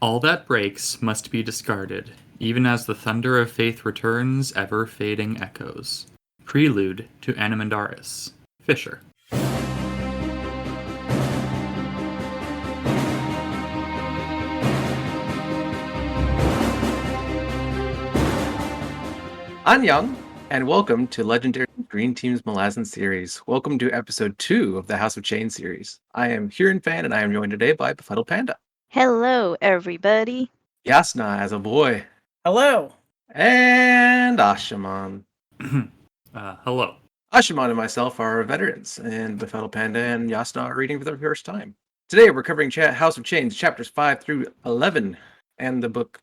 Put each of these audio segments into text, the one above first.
All that breaks must be discarded, even as the thunder of faith returns, ever-fading echoes. Prelude to Animandaris. Fisher. Annyeong, and welcome to Legendary Green Team's Malazan series. Welcome to episode 2 of the House of Chain series. I am Hurinfan, and I am joined today by BefuddledPanda. Hello, everybody. JasnahAsABoy. Hello. And Ashaman. Hello. Ashaman and myself are veterans, and BefuddledPanda and Jasnah are reading for the first time. Today we're covering House of Chains, chapters 5 through 11, and the book,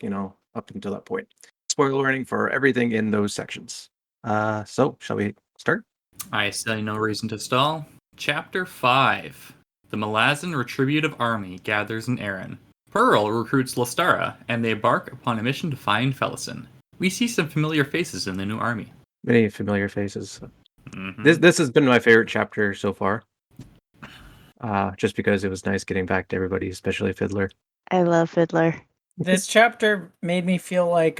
up until that point. Spoiler warning for everything in those sections. So, shall we start? I see no reason to stall. Chapter 5. The Malazan Retributive Army gathers in Erin. Pearl recruits Lestara, and they embark upon a mission to find Felison. We see some familiar faces in the new army. Many familiar faces. Mm-hmm. This has been my favorite chapter so far. Just because it was nice getting back to everybody, especially Fiddler. I love Fiddler. This chapter made me feel like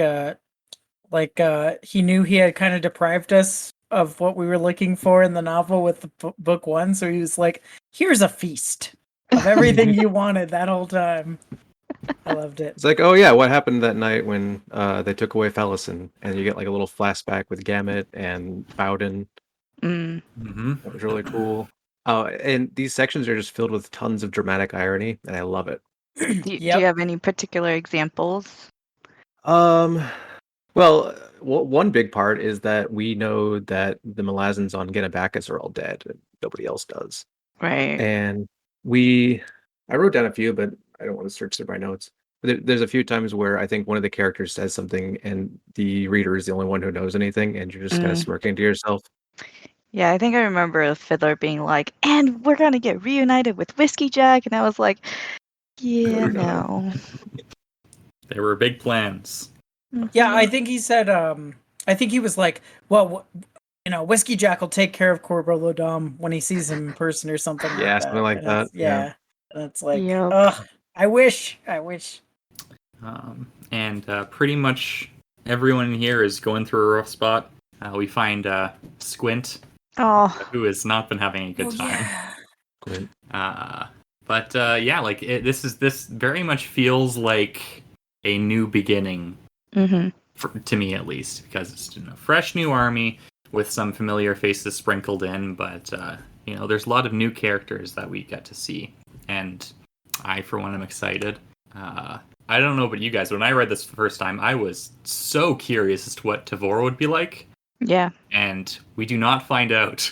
he knew he had kind of deprived us of what we were looking for in the novel with the book 1, so he was like, here's a feast of everything you wanted that whole time. I loved it. It's like, oh yeah, what happened that night when they took away Felison, and you get like a little flashback with Gamut and Bowden. Mm-hmm. That was really cool. And these sections are just filled with tons of dramatic irony, and I love it. Do you have any particular examples? Well, one big part is that we know that the Malazans on Genabacchus are all dead, and nobody else does. Right. And I wrote down a few, but I don't want to search through my notes. But there's a few times where I think one of the characters says something, and the reader is the only one who knows anything, and you're just kind of smirking to yourself. Yeah, I think I remember Fiddler being like, and we're gonna get reunited with Whiskey Jack, and I was like, yeah, no. There were big plans. Yeah, I think he said, I think he was like, well, Whiskey Jack will take care of Corbo Lodom when he sees him in person or something like that. Yeah, something like that. Yeah. And it's like, Yep. ugh, I wish. And pretty much everyone in here is going through a rough spot. We find Squint, who has not been having a good time. Yeah. This very much feels like a new beginning, to me at least, because it's a fresh new army with some familiar faces sprinkled in, but there's a lot of new characters that we get to see, and I, for one, am excited. I don't know about you guys, when I read this the first time, I was so curious as to what Tavor would be like. Yeah. And we do not find out.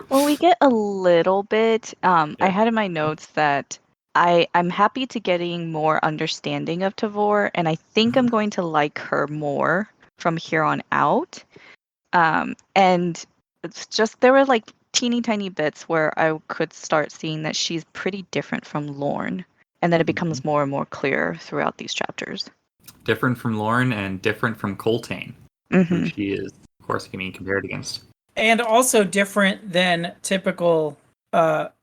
Well, we get a little bit. I had in my notes that I'm happy to getting more understanding of Tavor, and I think I'm going to like her more from here on out. And it's just, there were like teeny tiny bits where I could start seeing that she's pretty different from Lorne, and then it becomes more and more clear throughout these chapters. Different from Lorne and different from Coltane, who she is, of course, being compared against. And also different than typical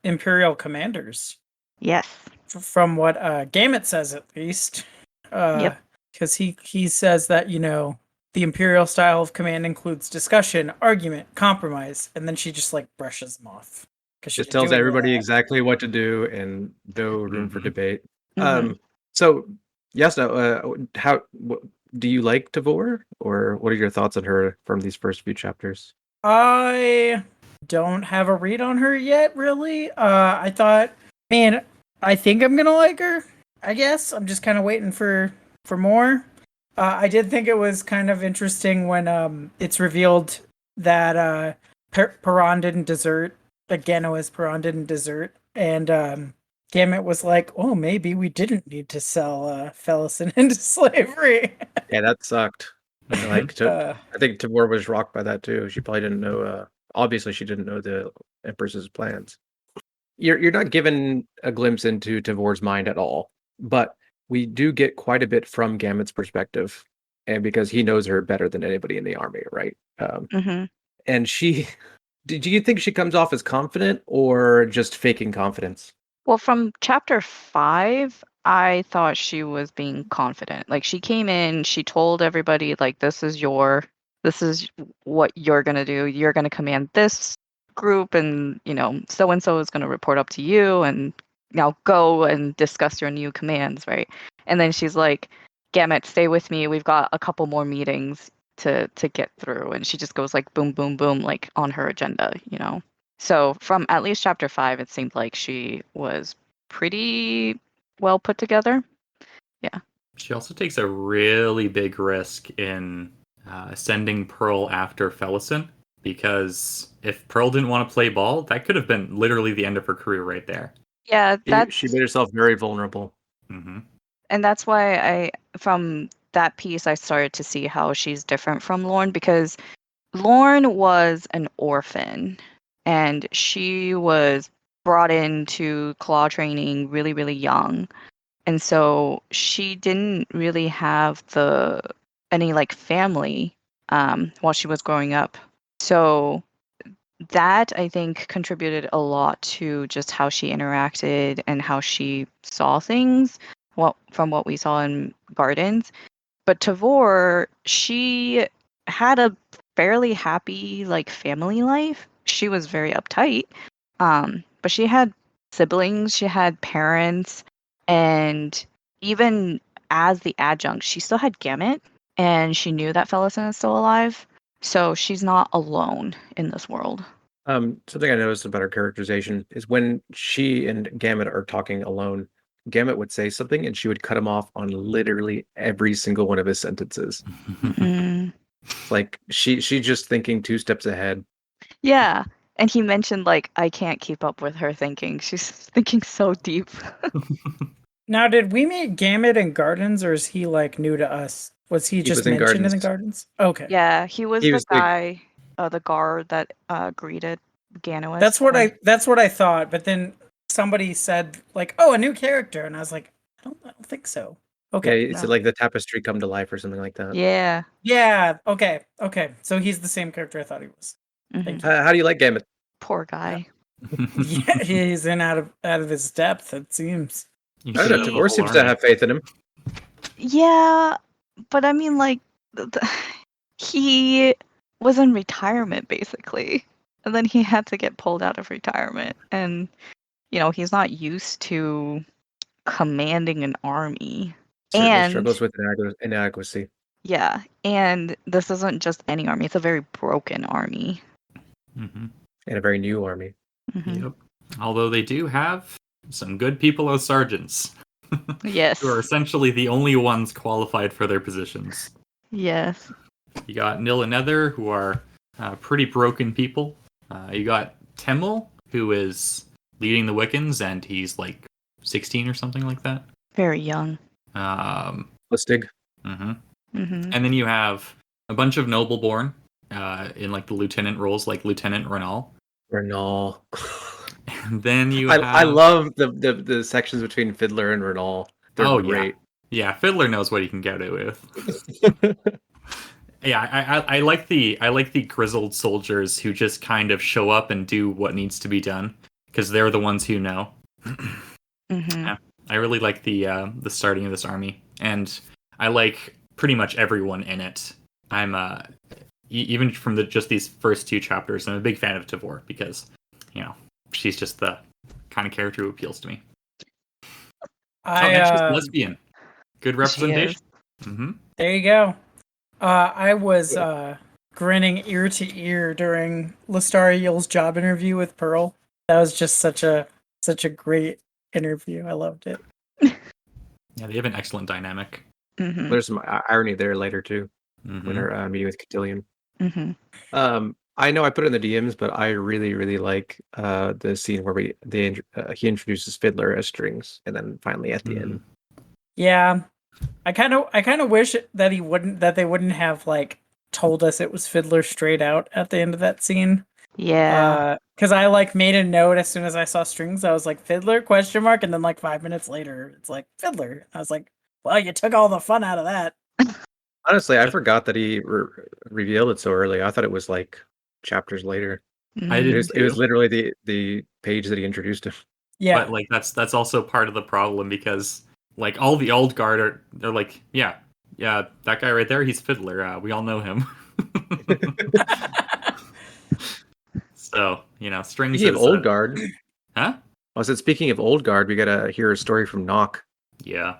Imperial commanders. Yes. From what Gamut says, at least. Yep. Because he says that, the Imperial style of command includes discussion, argument, compromise, and then she just brushes them off. Just tells everybody exactly what to do and no room for debate. So, Jasnah, do you like Tavor, or what are your thoughts on her from these first few chapters? I don't have a read on her yet, really. I thought, I think I'm gonna like her. I guess I'm just kind of waiting for more. I did think it was kind of interesting when it's revealed that Perron didn't desert. Genoa's Perron didn't desert, and Gamut was like, "Oh, maybe we didn't need to sell Felison into slavery." Yeah, that sucked. I think Tavor was rocked by that too. She probably didn't know. Obviously, she didn't know the Empress's plans. You're not given a glimpse into Tavor's mind at all, but we do get quite a bit from Gamut's perspective, and because he knows her better than anybody in the army, right? And she, do you think she comes off as confident or just faking confidence? Well, from chapter 5, I thought she was being confident. Like she came in, she told everybody like this is what you're gonna do. You're gonna command this group, and so and so is gonna report up to you, and now go and discuss your new commands, right? And then she's like, Gamut, stay with me. We've got a couple more meetings to get through. And she just goes like boom, boom, boom, like on her agenda. So from at least chapter 5, it seemed like she was pretty well put together. Yeah. She also takes a really big risk in sending Pearl after Felison, because if Pearl didn't want to play ball, that could have been literally the end of her career right there. Yeah, she made herself very vulnerable. Mm-hmm. And that's why from that piece, I started to see how she's different from Lorne, because Lorne was an orphan, and she was brought into claw training really, really young. And so she didn't really have any like family while she was growing up. So that I think contributed a lot to just how she interacted and how she saw things from what we saw in Gardens. But Tavor, she had a fairly happy like family life. She was very uptight. But she had siblings, she had parents, and even as the adjunct, she still had Gamut, and she knew that Felison is still alive. So she's not alone in this world. Something I noticed about her characterization is when she and Gamut are talking alone, Gamut would say something and she would cut him off on literally every single one of his sentences. Mm. Like she's just thinking 2 steps ahead. Yeah. And he mentioned like I can't keep up with her thinking. She's thinking so deep. Now, did we meet Gamut in Gardens, or is he like new to us? Was he just mentioned in the Gardens? Okay. Yeah, he was the guy, the guard that greeted Ganuus. That's what I thought. But then somebody said like, "Oh, a new character," and I was like, I don't think so. Okay. Yeah, it's like the tapestry come to life or something like that. Yeah. Yeah. Okay. So he's the same character I thought he was. Mm-hmm. How do you like Gamut? Poor guy. Yeah, he's out of his depth. It seems. I don't know. Tavor seems to have faith in him. Yeah, but I mean, like, he was in retirement basically, and then he had to get pulled out of retirement, and he's not used to commanding an army. Certainly struggles with inadequacy. Yeah, and this isn't just any army; it's a very broken army. Mm-hmm. And a very new army. Mm-hmm. Yep. Although they do have some good people as sergeants. Yes. Who are essentially the only ones qualified for their positions. Yes. You got Nil and Nether, who are pretty broken people. You got Temel, who is leading the Wiccans, and he's like 16 or something like that. Very young. Lustig. Mm-hmm. Mm-hmm. And then you have a bunch of Nobleborn in like the lieutenant roles, like Lieutenant Renal. And then you have... I love the sections between Fiddler and Renal. They're great. Yeah, Fiddler knows what he can get away with. Yeah, I like the grizzled soldiers who just kind of show up and do what needs to be done because they're the ones who know. Mm-hmm. Yeah, I really like the starting of this army, and I like pretty much everyone in it. I'm even from just these first 2 chapters, I'm a big fan of Tavor because she's just the kind of character who appeals to me. And she's lesbian. Good representation. Mm-hmm. There you go. I was grinning ear to ear during Lestariel's job interview with Pearl. That was just such a great interview. I loved it. Yeah, they have an excellent dynamic. Mm-hmm. There's some irony there later too, Mm-hmm. when her meeting with Cotillion. Mm-hmm. I know I put it in the DMs, but I really, really like the scene where he introduces Fiddler as strings, and then finally at the end. Yeah, I kind of wish that they wouldn't have like told us it was Fiddler straight out at the end of that scene. Yeah, because I like made a note as soon as I saw strings. I was like Fiddler ? And then like 5 minutes later, it's like Fiddler. I was like, well, you took all the fun out of that. Honestly, I forgot that he revealed it so early. I thought it was like chapters later. Mm-hmm. I did. It was literally the page that he introduced him. Yeah, But like that's also part of the problem because like all the old guard they're like, yeah, that guy right there, he's Fiddler. We all know him. So, Strings Speaking of is old guard, huh? I said speaking of old guard, we gotta hear a story from Nock. Yeah.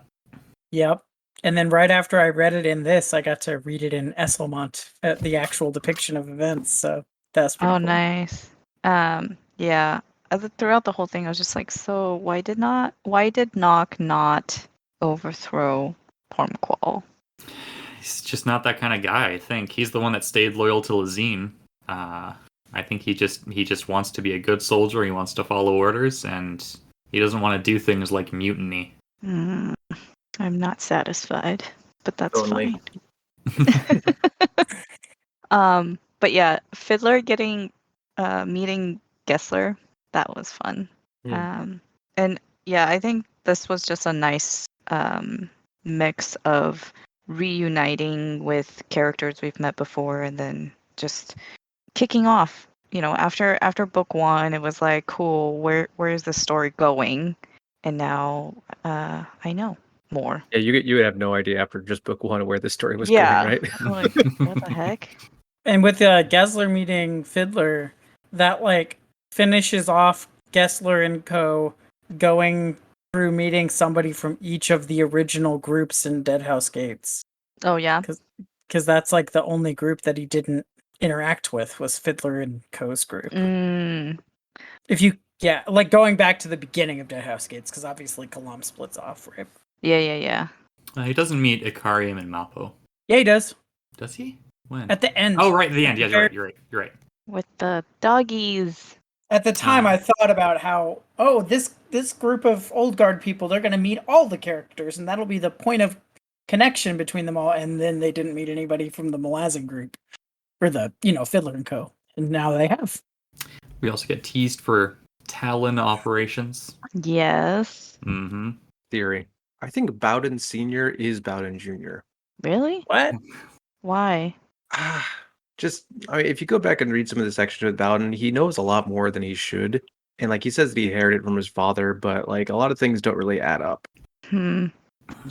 Yep. And then right after I read it in this, I got to read it in Esselmont at the actual depiction of events. So that's pretty cool. Nice. Yeah. Throughout the whole thing, I was just like, so why did Nock not overthrow Pormqual? He's just not that kind of guy, I think. He's the one that stayed loyal to Lazine. I think he just wants to be a good soldier. He wants to follow orders, and he doesn't want to do things like mutiny. I'm not satisfied, but that's Only. fine. But yeah, Fiddler meeting Gessler, that was fun. And yeah, I think this was just a nice mix of reuniting with characters we've met before, and then just kicking off. After book 1, it was like, cool, where is this story going? And now I know more. Yeah, you would have no idea after just book 1 where this story was going, right? I'm like, what the heck? And with Gessler meeting Fiddler, that like finishes off Gessler and co. going through meeting somebody from each of the original groups in Deadhouse Gates. Oh yeah, because that's like the only group that he didn't interact with was Fiddler and Co.'s group. If you like going back to the beginning of Deadhouse Gates, because obviously Kalam splits off, right? Yeah. He doesn't meet Ikariam and Mappo. Yeah, he does. Does he? When? At the end. Oh, right, at the end. Yeah, you're right. With the doggies. At the time, I thought about how, this group of Old Guard people, they're going to meet all the characters, and that'll be the point of connection between them all. And then they didn't meet anybody from the Malazan group, or the Fiddler and Co. And now they have. We also get teased for Talon operations. Yes. Mm-hmm. Theory. I think Bowden Sr. is Bowden Jr. Really? What? Why? If you go back and read some of the sections with Bowden, he knows a lot more than he should. And like he says that he inherited from his father, but like a lot of things don't really add up. So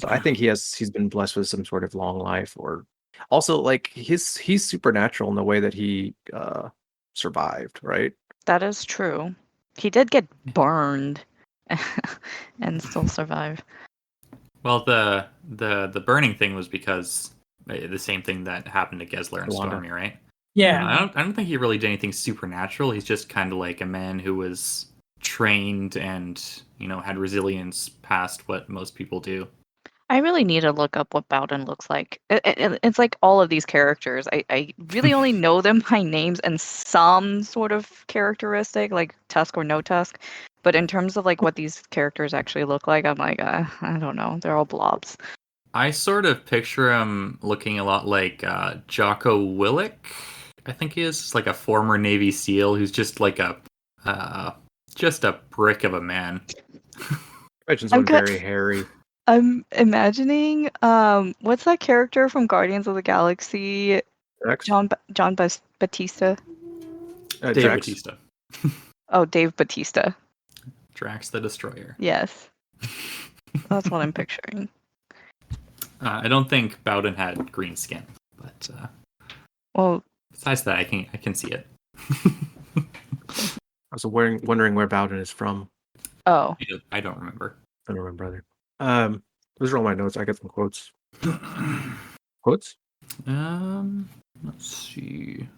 I think he's been blessed with some sort of long life, or also like he's supernatural in the way that he survived, right? That is true. He did get burned and still survive. Well, the burning thing was because the same thing that happened to Gessler and Stormy, right? Yeah. I don't think he really did anything supernatural. He's just kind of like a man who was trained and had resilience past what most people do. I really need to look up what Bowden looks like. It's like all of these characters. I really only know them by names and some sort of characteristic, like Tusk or no Tusk. But in terms of like what these characters actually look like, I'm like, I don't know. They're all blobs. I sort of picture him looking a lot like Jocko Willink. I think he is like a former Navy SEAL who's just like a brick of a man. Imagine someone very hairy. I'm imagining what's that character from Guardians of the Galaxy? Drax? John Batista. Dave Drax. Batista. Oh, Dave Batista. Drax the Destroyer. Yes. That's what I'm picturing. I don't think Bowden had green skin, but well, besides that, I can see it. I was wondering where Bowden is from. Oh, I don't remember. I don't remember either. Those are all my notes. I got some quotes. Quotes? Let's see.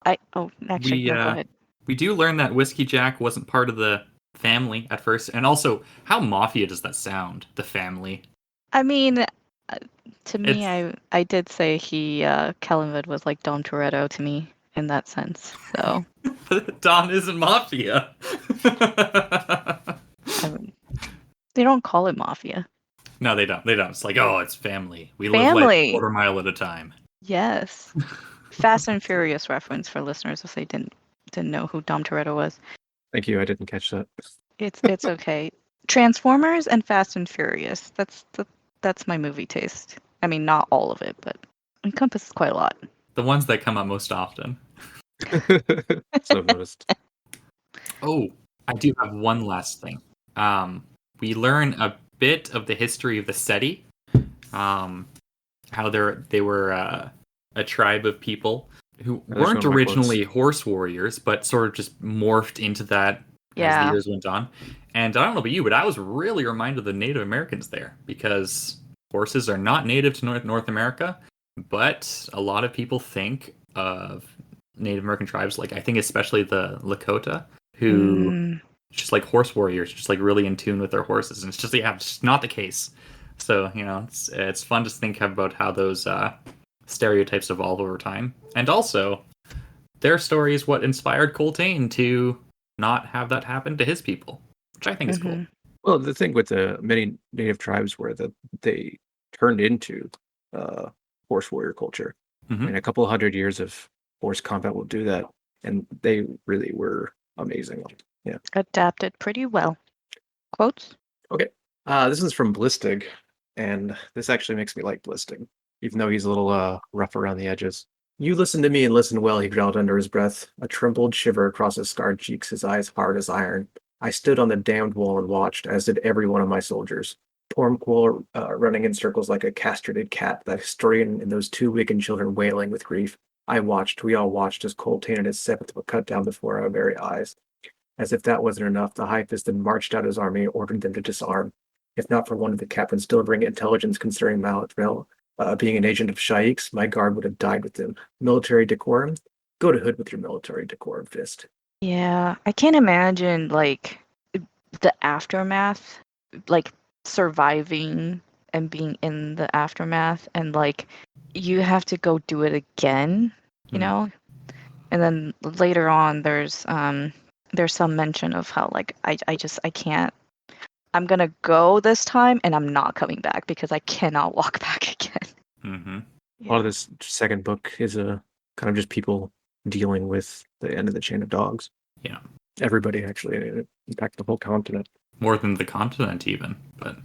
Actually, no, go ahead. We do learn that Whiskey Jack wasn't part of the family at first, and also, how mafia does that sound? The family. I mean, to me, I did say Kellenwood was like Don Toretto to me in that sense. So Don isn't mafia. They don't call it mafia. No, they don't. It's like, it's family. We family. live like a quarter mile at a time. Yes. Fast and Furious reference for listeners if they didn't know who Dom Toretto was. Thank you. I didn't catch that. It's okay. Transformers and Fast and Furious. That's my movie taste. I mean, not all of it, but encompasses quite a lot. The ones that come up most often. So I've noticed. Oh, I do have one last thing. We learn bit of the history of the Seti, how they were a tribe of people who weren't originally horse warriors, but sort of just morphed into that as the years went on. And I don't know about you, but I was really reminded of the Native Americans there, because horses are not native to North America, but a lot of people think of Native American tribes, like I think especially the Lakota, who just like horse warriors, just like really in tune with their horses. And it's just, just not the case. So, it's fun to think about how those stereotypes evolve over time. And also, their story is what inspired Coltane to not have that happen to his people, which I think is cool. Well, the thing with the many native tribes were that they turned into horse warrior culture. And a couple of 100 years of horse combat will do that. And they really were amazing. Yeah. Adapted pretty well. Quotes? Okay. This is from Blistig. And this actually makes me like Blistig, even though he's a little rough around the edges. You listen to me and listen well, he growled under his breath, a trembled shiver across his scarred cheeks, his eyes hard as iron. I stood on the damned wall and watched, as did every one of my soldiers. Tormquil running in circles like a castrated cat, that historian and those 2 weakened children wailing with grief. We all watched as Coltane and his seventh were cut down before our very eyes. As if that wasn't enough, the High-Fisted marched out his army and ordered them to disarm. If not for one of the captains delivering intelligence concerning Malazan being an agent of Shaiks, my guard would have died with him. Military decorum? Go to hood with your military decorum fist. Yeah, I can't imagine, like, the aftermath, like, surviving and being in the aftermath, and, like, you have to go do it again, you know? And then later on, there's some mention of how, like, I can't, I'm gonna go this time, and I'm not coming back because I cannot walk back again. A lot of this second book is kind of just people dealing with the end of the chain of dogs. Yeah. Everybody, actually. It impacts the whole continent. More than the continent, even. But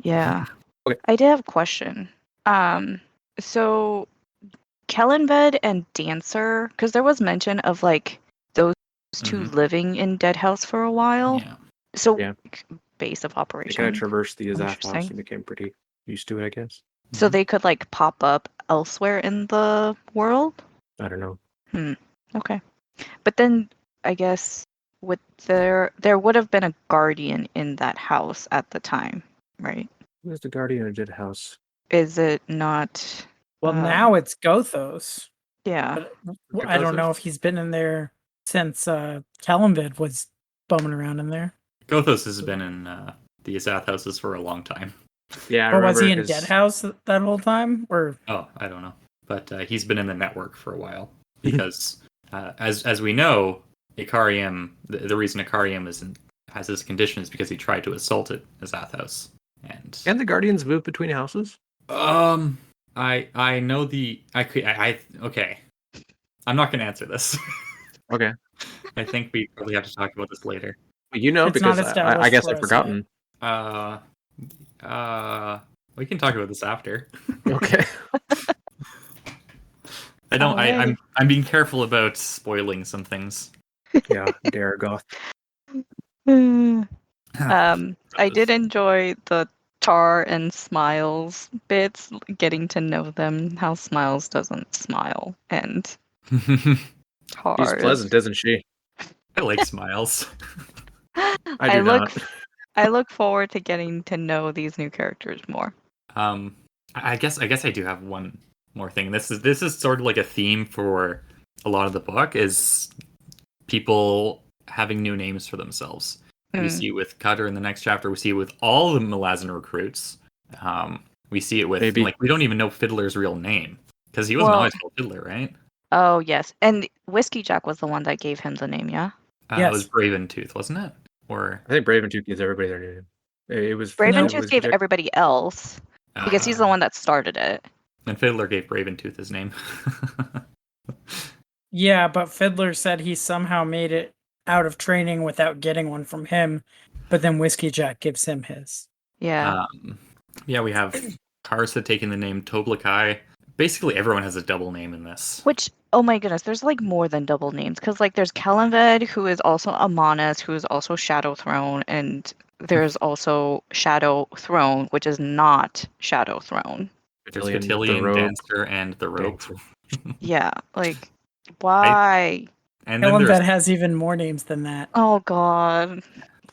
yeah. Okay. I did have a question. So Kellenved and Dancer, because there was mention of, like, those two living in Dead House for a while. Yeah. So base of They operation. kind of traversed the Azath house Interesting. and became pretty used to it, I guess. So they could, like, pop up elsewhere in the world? I don't know. Okay. But then I guess there would have been a guardian in that house at the time, right? Who's the guardian of Dead House? Is it not? Well, now it's Gothos. Yeah. But I don't know if he's been in there since Kellenved was bumming around in there. Gothos has been in the Azath houses for a long time. Yeah, Or was he in Dead House that whole time? Or I don't know. But he's been in the network for a while. Because, as we know, Ikariam, the reason Ikariam has this condition is because he tried to assault it, Azath house. And the guardians move between houses? I know okay. I'm not going to answer this. Okay. I think we probably have to talk about this later. You know, It's because not established I guess for I've us forgotten. We can talk about this after. Okay. I'm being careful about spoiling some things. Yeah, Daragoth. I did enjoy the Tar and Smiles bits, getting to know them, how Smiles doesn't smile, and Tar She's pleasant, isn't she? I like Smiles. I do not. I look forward to getting to know these new characters more. I guess I do have one more thing. This is sort of like a theme for a lot of the book, is people having new names for themselves. We see it with Cutter in the next chapter. We see it with all the Malazan recruits. We see it with like, we don't even know Fiddler's real name because he wasn't always called Fiddler, right? Oh yes, and Whiskey Jack was the one that gave him the name. Yeah. It was Braventooth, wasn't it? Or I think Braventooth gives everybody their name. It was Braventooth gave everybody else because he's the one that started it. And Fiddler gave Braventooth his name. yeah, but Fiddler said he somehow made it out of training without getting one from him, but then Whiskey Jack gives him his. Yeah. We have Karsa taking the name Toblakai. Basically, everyone has a double name in this. Which, oh my goodness, there's like more than double names. Because like there's Kellenved, who is also Amonis, who is also Shadow Throne, and there's also Shadow Throne, which is not Shadow Throne. There's Cotillion, the Cotillion, rope. Dancer, and the Rope. Yeah, like, why? And Tell then him there's that has even more names than that. Oh god.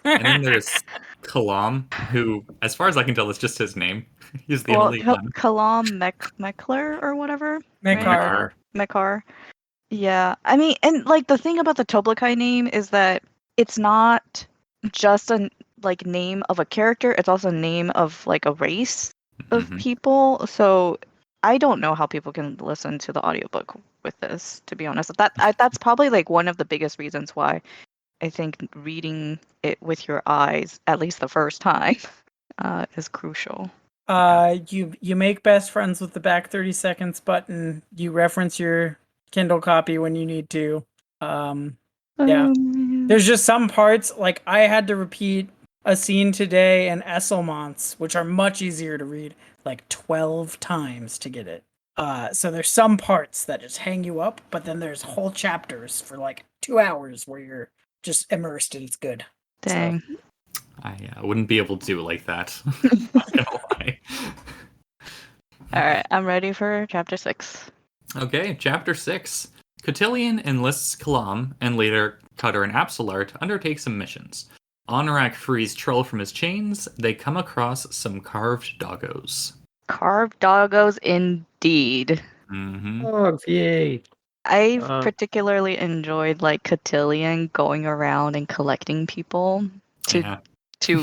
and then there's Kalam, who, as far as I can tell, is just his name. He's the Well, only one. Kalam Mekler or whatever. Mekar. Right? Mekar. Yeah, I mean, and like the thing about the Toblakai name is that it's not just a like name of a character; it's also a name of like a race of people. So I don't know how people can listen to the audiobook with this. To be honest, that's probably like one of the biggest reasons why I think reading it with your eyes, at least the first time, is crucial. You make best friends with the back 30 seconds button. You reference your Kindle copy when you need to. Yeah. There's just some parts, like I had to repeat a scene today in Esselmonts, which are much easier to read, like 12 times to get it. So there's some parts that just hang you up, but then there's whole chapters for like 2 hours where you're just immersed and it's good. Dang. So. I wouldn't be able to do it like that. Not gonna lie. Alright, I'm ready for chapter 6. Okay, chapter 6. Cotillion enlists Kalam and later Cutter and Absalar to undertake some missions. Honorak frees Troll from his chains. They come across some carved doggos. Carved doggos indeed. Dogs, yay! I particularly enjoyed like Cotillion going around and collecting people to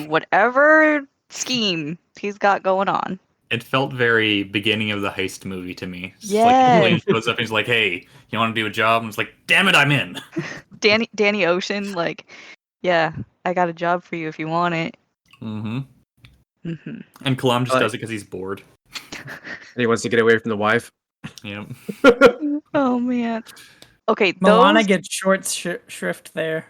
whatever scheme he's got going on. It felt very beginning of the heist movie to me. Yeah. Like Cotillion shows up and he's like, "Hey, you want to do a job?" And it's like, "Damn it, I'm in." Danny Ocean, like, yeah, I got a job for you if you want it. And Kalam just does it because he's bored. And he wants to get away from the wife. Yep. Oh man. Okay, Milana gets short shrift there.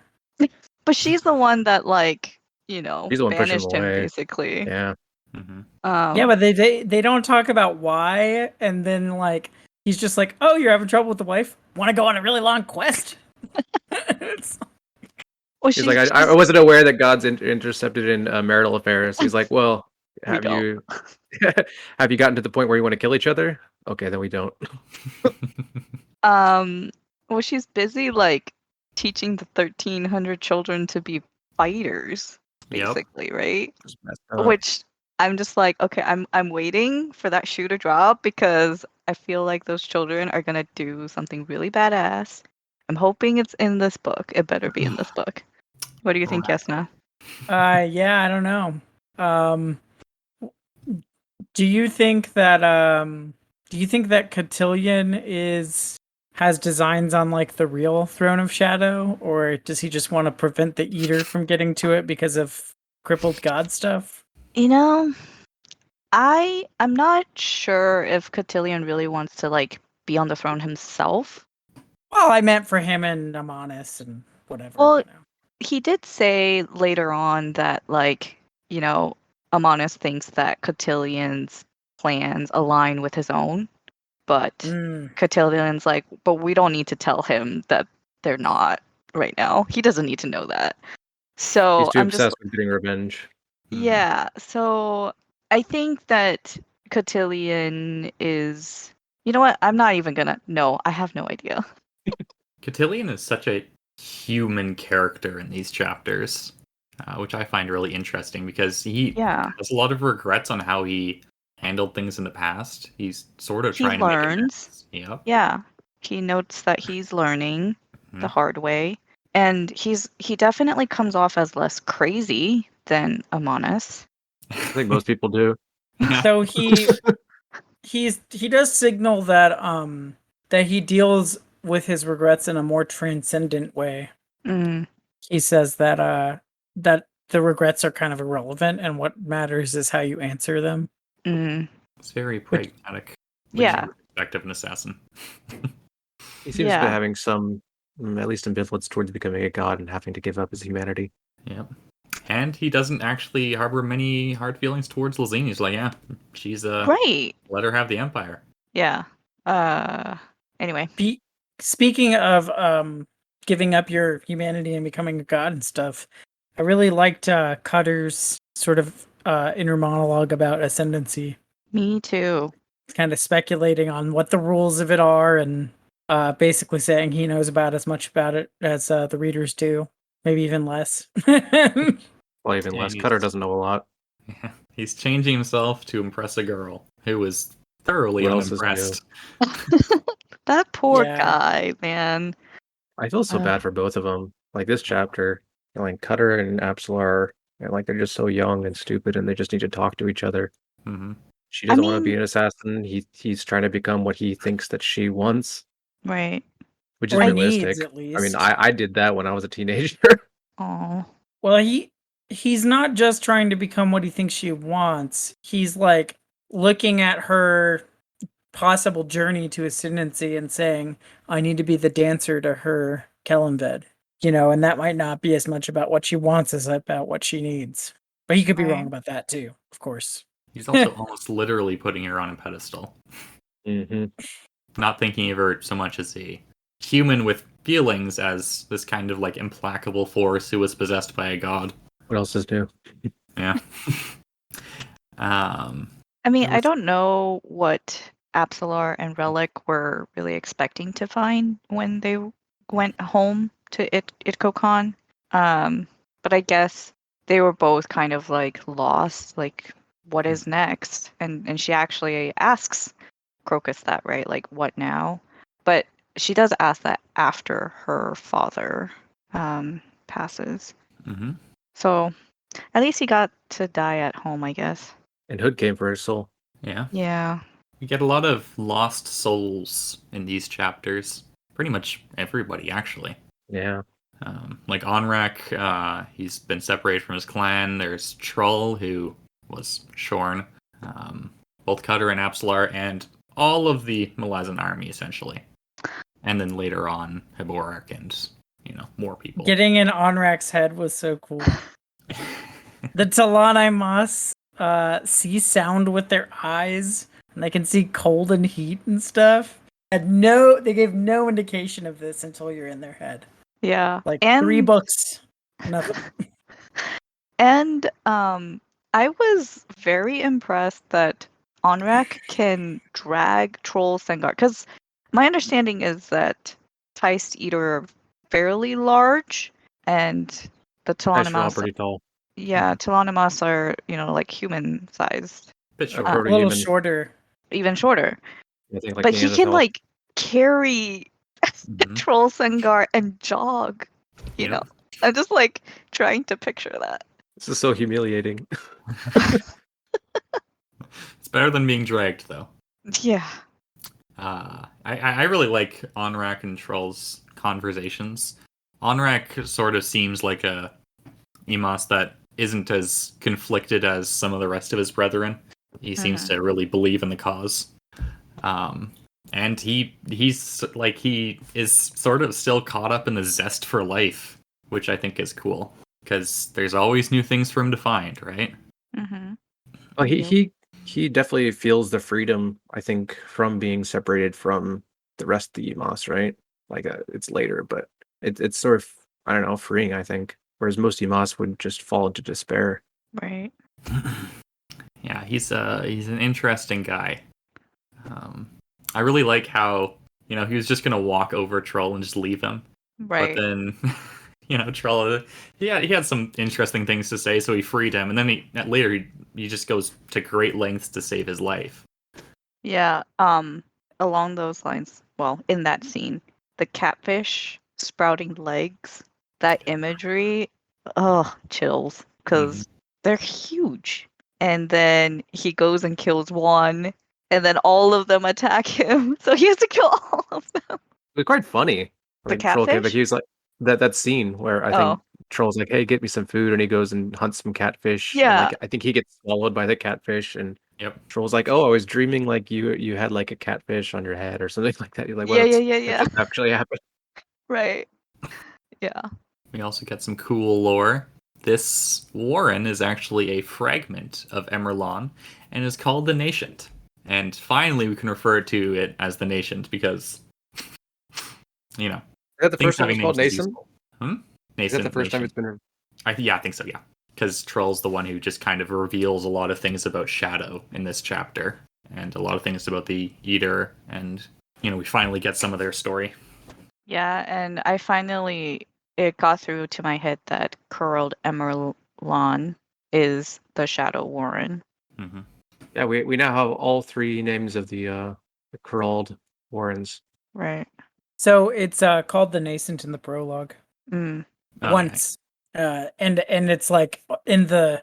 But she's the one that, like, you know, He's the one pushing banished him him away. basically. Yeah. Yeah, but they don't talk about why, and then like he's just like, "Oh, you're having trouble with the wife? Want to go on a really long quest?" Well, he's like, I wasn't aware that God's intercepted in marital affairs. He's like, well, have you gotten to the point where you want to kill each other? Okay, then we don't. Well, she's busy like teaching the 1,300 children to be fighters, basically, right? Which I'm just like, okay, I'm waiting for that shoe to drop because I feel like those children are gonna do something really badass. I'm hoping it's in this book. It better be in this book. What do you think, Jasnah? Yeah, I don't know. Do you think that Cotillion has designs on like the real Throne of Shadow, or does he just want to prevent the Eater from getting to it because of crippled god stuff? You know, I'm not sure if Cotillion really wants to like be on the throne himself. Well, I meant for him and Amonis and whatever. Well, he did say later on that, like, you know, Amonis thinks that Cotillion's plans align with his own, but Cotillion's like, but we don't need to tell him that they're not right now. He doesn't need to know that. So he's too obsessed with getting revenge. Yeah, so I think that Cotillion is... You know what? I'm not even gonna... No, I have no idea. Cotillion is such a human character in these chapters, which I find really interesting because he has a lot of regrets on how he handled things in the past. He's sort of trying to make amends. Yeah, he notes that he's learning the hard way, and he definitely comes off as less crazy than Amonis. I think most people do. So he does signal that that he deals with his regrets in a more transcendent way. He says that that the regrets are kind of irrelevant, and what matters is how you answer them. It's very pragmatic. Yeah, perspective an assassin. He seems to be having some, at least ambivalence towards becoming a god and having to give up his humanity. Yep. And he doesn't actually harbor many hard feelings towards Lazine. He's like, yeah, she's right. Let her have the Empire. Yeah. Anyway. Speaking of giving up your humanity and becoming a god and stuff, I really liked Cutter's sort of inner monologue about ascendancy. Me too. He's kind of speculating on what the rules of it are, and basically saying he knows about as much about it as the readers do, maybe even less. Well, even less. Cutter doesn't know a lot. Yeah, he's changing himself to impress a girl who was thoroughly What else is unimpressed. That poor Yeah. guy, man. I feel so bad for both of them. Like this chapter, like Cutter and Absalar, like they're just so young and stupid, and they just need to talk to each other. Mm-hmm. She doesn't want to be an assassin. He's trying to become what he thinks that she wants, Right. which is Or realistic. needs, at least. I mean, I did that when I was a teenager. Oh. Well, he's not just trying to become what he thinks she wants. He's like looking at her possible journey to ascendancy and saying, I need to be the dancer to her Kellenved. And that might not be as much about what she wants as about what she needs. But he could be wrong about that too, of course. He's also almost literally putting her on a pedestal. Mm-hmm. Not thinking of her so much as a human with feelings as this kind of like implacable force who was possessed by a god. What else is new? Yeah. I mean, I don't know what Absalar and Relic were really expecting to find when they went home to Itkokon. But I guess they were both kind of like lost, like what is next? And she actually asks Crocus that, right? Like, what now? But she does ask that after her father passes. Mm-hmm. So at least he got to die at home, I guess. And Hood came for his soul. Yeah. Yeah. We get a lot of lost souls in these chapters. Pretty much everybody, actually. Yeah. Like Onrak, he's been separated from his clan. There's Trull, who was shorn. Both Cutter and Absalar, and all of the Malazan army, essentially. And then later on, Haborak and, more people. Getting in Onrak's head was so cool. The Talani Mas see sound with their eyes, and they can see cold and heat and stuff. They gave no indication of this until you're in their head. Yeah. Like 3 books, nothing. And I was very impressed that Onrak can drag Troll Sengar, because my understanding is that Teist Eater are fairly large, and the Talanimas pretty tall. Yeah, Talanimas are, like human sized. Bit short. A little shorter. Even shorter. I think, like But he can Neanderthal. carry Troll Sengar and jog. I'm just trying to picture that. This is so humiliating. It's better than being dragged, though. Yeah. I really like Onrak and Troll's conversations. Onrak sort of seems like a Imas that isn't as conflicted as some of the rest of his brethren. He seems to really believe in the cause. And he is sort of still caught up in the zest for life, which I think is cool, because there's always new things for him to find, right? Mm-hmm. Well, he definitely feels the freedom, I think, from being separated from the rest of the Imas, right? Like it's later, but it's sort of, I don't know, freeing, I think. Whereas most Imas would just fall into despair. Right. Yeah, he's an interesting guy. I really like how, he was just going to walk over Troll and just leave him. Right. But then, Troll, he had some interesting things to say, so he freed him. And then later he just goes to great lengths to save his life. Yeah. Along those lines, well, in that scene, the catfish sprouting legs, that imagery, chills, because they're huge. And then he goes and kills one, and then all of them attack him, so he has to kill all of them. It's quite funny. The catfish? Troll, like, he was like that scene where I think Troll's like, "Hey, get me some food," and he goes and hunts some catfish. Yeah. And, I think he gets swallowed by the catfish, and Yep. Troll's like, "Oh, I was dreaming like you had like a catfish on your head or something like that." You're like, "Well, Yeah. that actually happened." Right. Yeah. We also get some cool lore. This Warren is actually a fragment of Emerlon and is called the Nascent. And finally we can refer to it as the Nascent because, Is that the first time it's called names is Nascent? useful. Is that the first time it's been? I think so, yeah. Because Troll's the one who just kind of reveals a lot of things about Shadow in this chapter, and a lot of things about the Eater, and, we finally get some of their story. Yeah, and it got through to my head that Curled Emerlon is the Shadow Warren. Mm-hmm. Yeah, we now have all 3 names of the Curled Warrens. Right. So it's called The Nascent in the prologue. Mm. Once. And it's like in the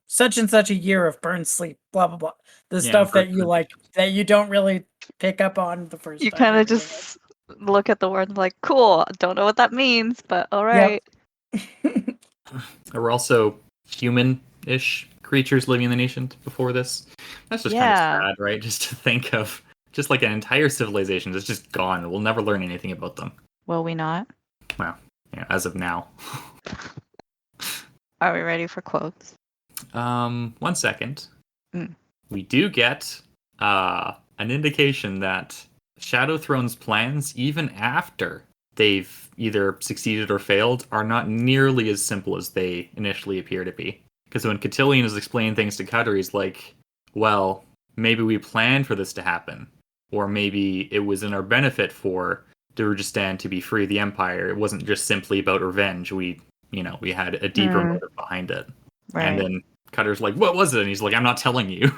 such and such a year of burned sleep, blah blah blah. The stuff that you that you don't really pick up on the first time. You kind of just look at the word like, cool, don't know what that means, but all right. There were also human-ish creatures living in the Nascent before this. That's just kind of sad, right? Just to think of just like an entire civilization that's just gone. We'll never learn anything about them. Will we not? Well, as of now. Are we ready for quotes? 1 second. We do get an indication that Shadow Throne's plans, even after they've either succeeded or failed, are not nearly as simple as they initially appear to be. Because when Cotillion is explaining things to Cutter, he's like, well, maybe we planned for this to happen. Or maybe it was in our benefit for Durgistan to be free of the Empire. It wasn't just simply about revenge. We had a deeper motive behind it. Right. And then Cutter's like, what was it? And he's like, I'm not telling you.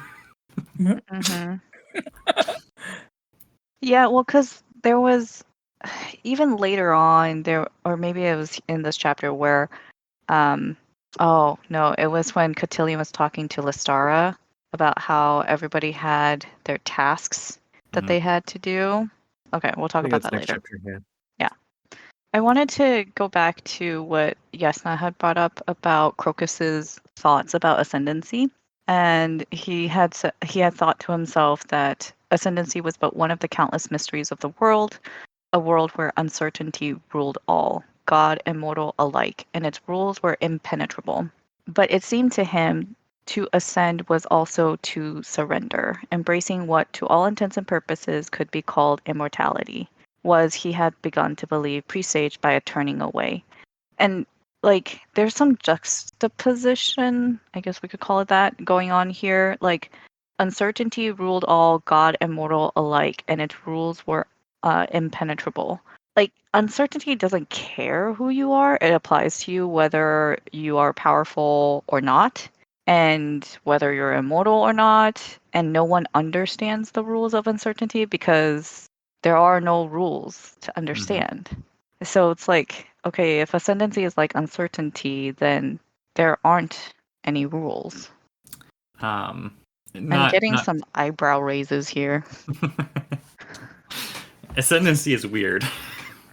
Mm-hmm. Yeah, well, because there was, even later on, or maybe it was in this chapter where, oh, no, it was when Cotillion was talking to Lestara about how everybody had their tasks that they had to do. Okay, we'll talk about that later. Chapter, yeah. I wanted to go back to what Jasnah had brought up about Crocus's thoughts about ascendancy. And he had thought to himself that ascendancy was but one of the countless mysteries of the world, a world where uncertainty ruled all, God and mortal alike, and its rules were impenetrable. But it seemed to him to ascend was also to surrender, embracing what to all intents and purposes could be called immortality, was he had begun to believe presaged by a turning away. And there's some juxtaposition, I guess we could call it that, going on here. Uncertainty ruled all, God and mortal alike, and its rules were impenetrable. Uncertainty doesn't care who you are. It applies to you whether you are powerful or not, and whether you're immortal or not. And no one understands the rules of uncertainty because there are no rules to understand. Mm-hmm. So it's okay, if ascendancy is like uncertainty, then there aren't any rules. I'm getting some eyebrow raises here. Ascendancy is weird.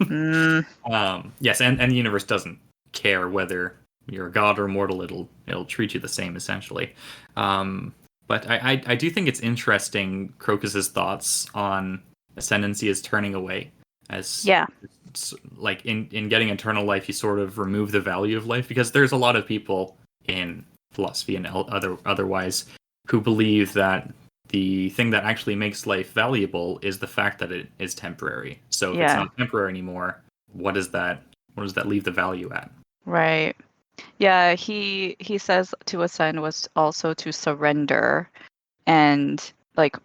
Yes, and the universe doesn't care whether you're a god or mortal. It'll treat you the same, essentially. But I do think it's interesting, Crocus's thoughts on ascendancy as turning away. As in getting eternal life, you sort of remove the value of life, because there's a lot of people in philosophy and otherwise who believe that the thing that actually makes life valuable is the fact that it is temporary. So if it's not temporary anymore, what does that leave the value at? Right. Yeah, he says to ascend was also to surrender, and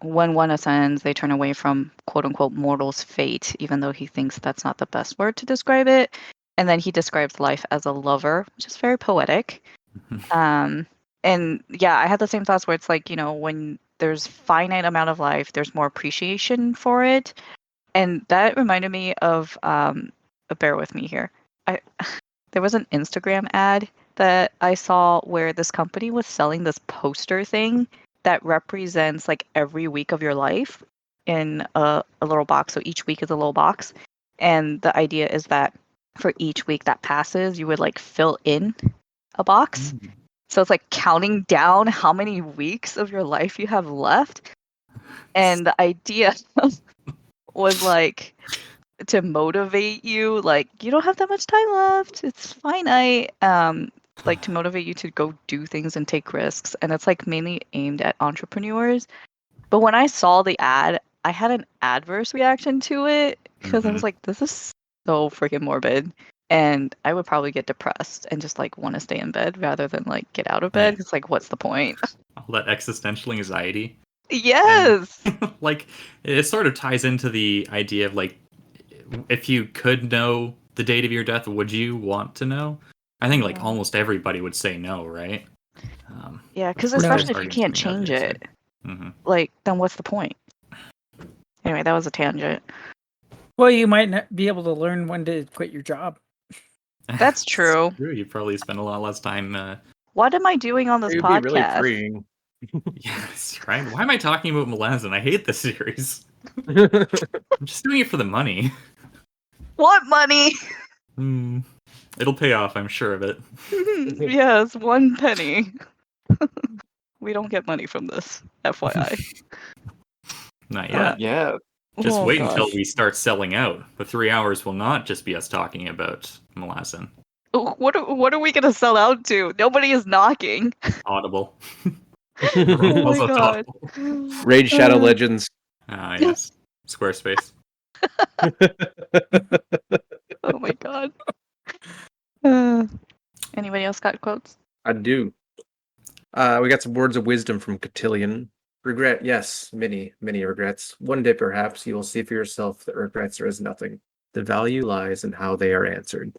when one ascends, they turn away from quote unquote mortal's fate, even though he thinks that's not the best word to describe it. And then he describes life as a lover, which is very poetic. And yeah, I had the same thoughts where it's when there's finite amount of life, there's more appreciation for it. And that reminded me of, bear with me here. There was an Instagram ad that I saw where this company was selling this poster thing that represents every week of your life in a little box. So each week is a little box. And the idea is that for each week that passes, you would fill in a box. Mm. So it's counting down how many weeks of your life you have left. And the idea was to motivate you, you don't have that much time left. It's finite. To motivate you to go do things and take risks. And it's mainly aimed at entrepreneurs. But when I saw the ad, I had an adverse reaction to it because I was this is so freaking morbid. And I would probably get depressed and just like want to stay in bed rather than like get out of bed. It's like, what's the point? All that existential anxiety. Yes. And, like, it sort of ties into the idea of like, if you could know the date of your death, would you want to know? I think like almost everybody would say no, right? Yeah, because especially if you can't change it, like, then what's the point? Anyway, that was a tangent. Well, you might not be able to learn when to quit your job. That's true. You probably spend a lot less time. What am I doing on this It'd podcast? be really freeing. Yes, right. Why am I talking about Malazan? I hate this series. I'm just doing it for the money. What money? It'll pay off, I'm sure of it. Yes, 1 penny. We don't get money from this, FYI. Not yet. Yeah. Just wait until we start selling out. The 3 hours will not just be us talking about Malazan. What are we gonna sell out to? Nobody is knocking. Audible. Oh my god. Raid Shadow Legends. Ah, yes. Squarespace. Oh my god. Anybody else got quotes? I do. We got some words of wisdom from Cotillion. Regret, yes, many, many regrets. One day, perhaps, you will see for yourself that regrets are as nothing. The value lies in how they are answered.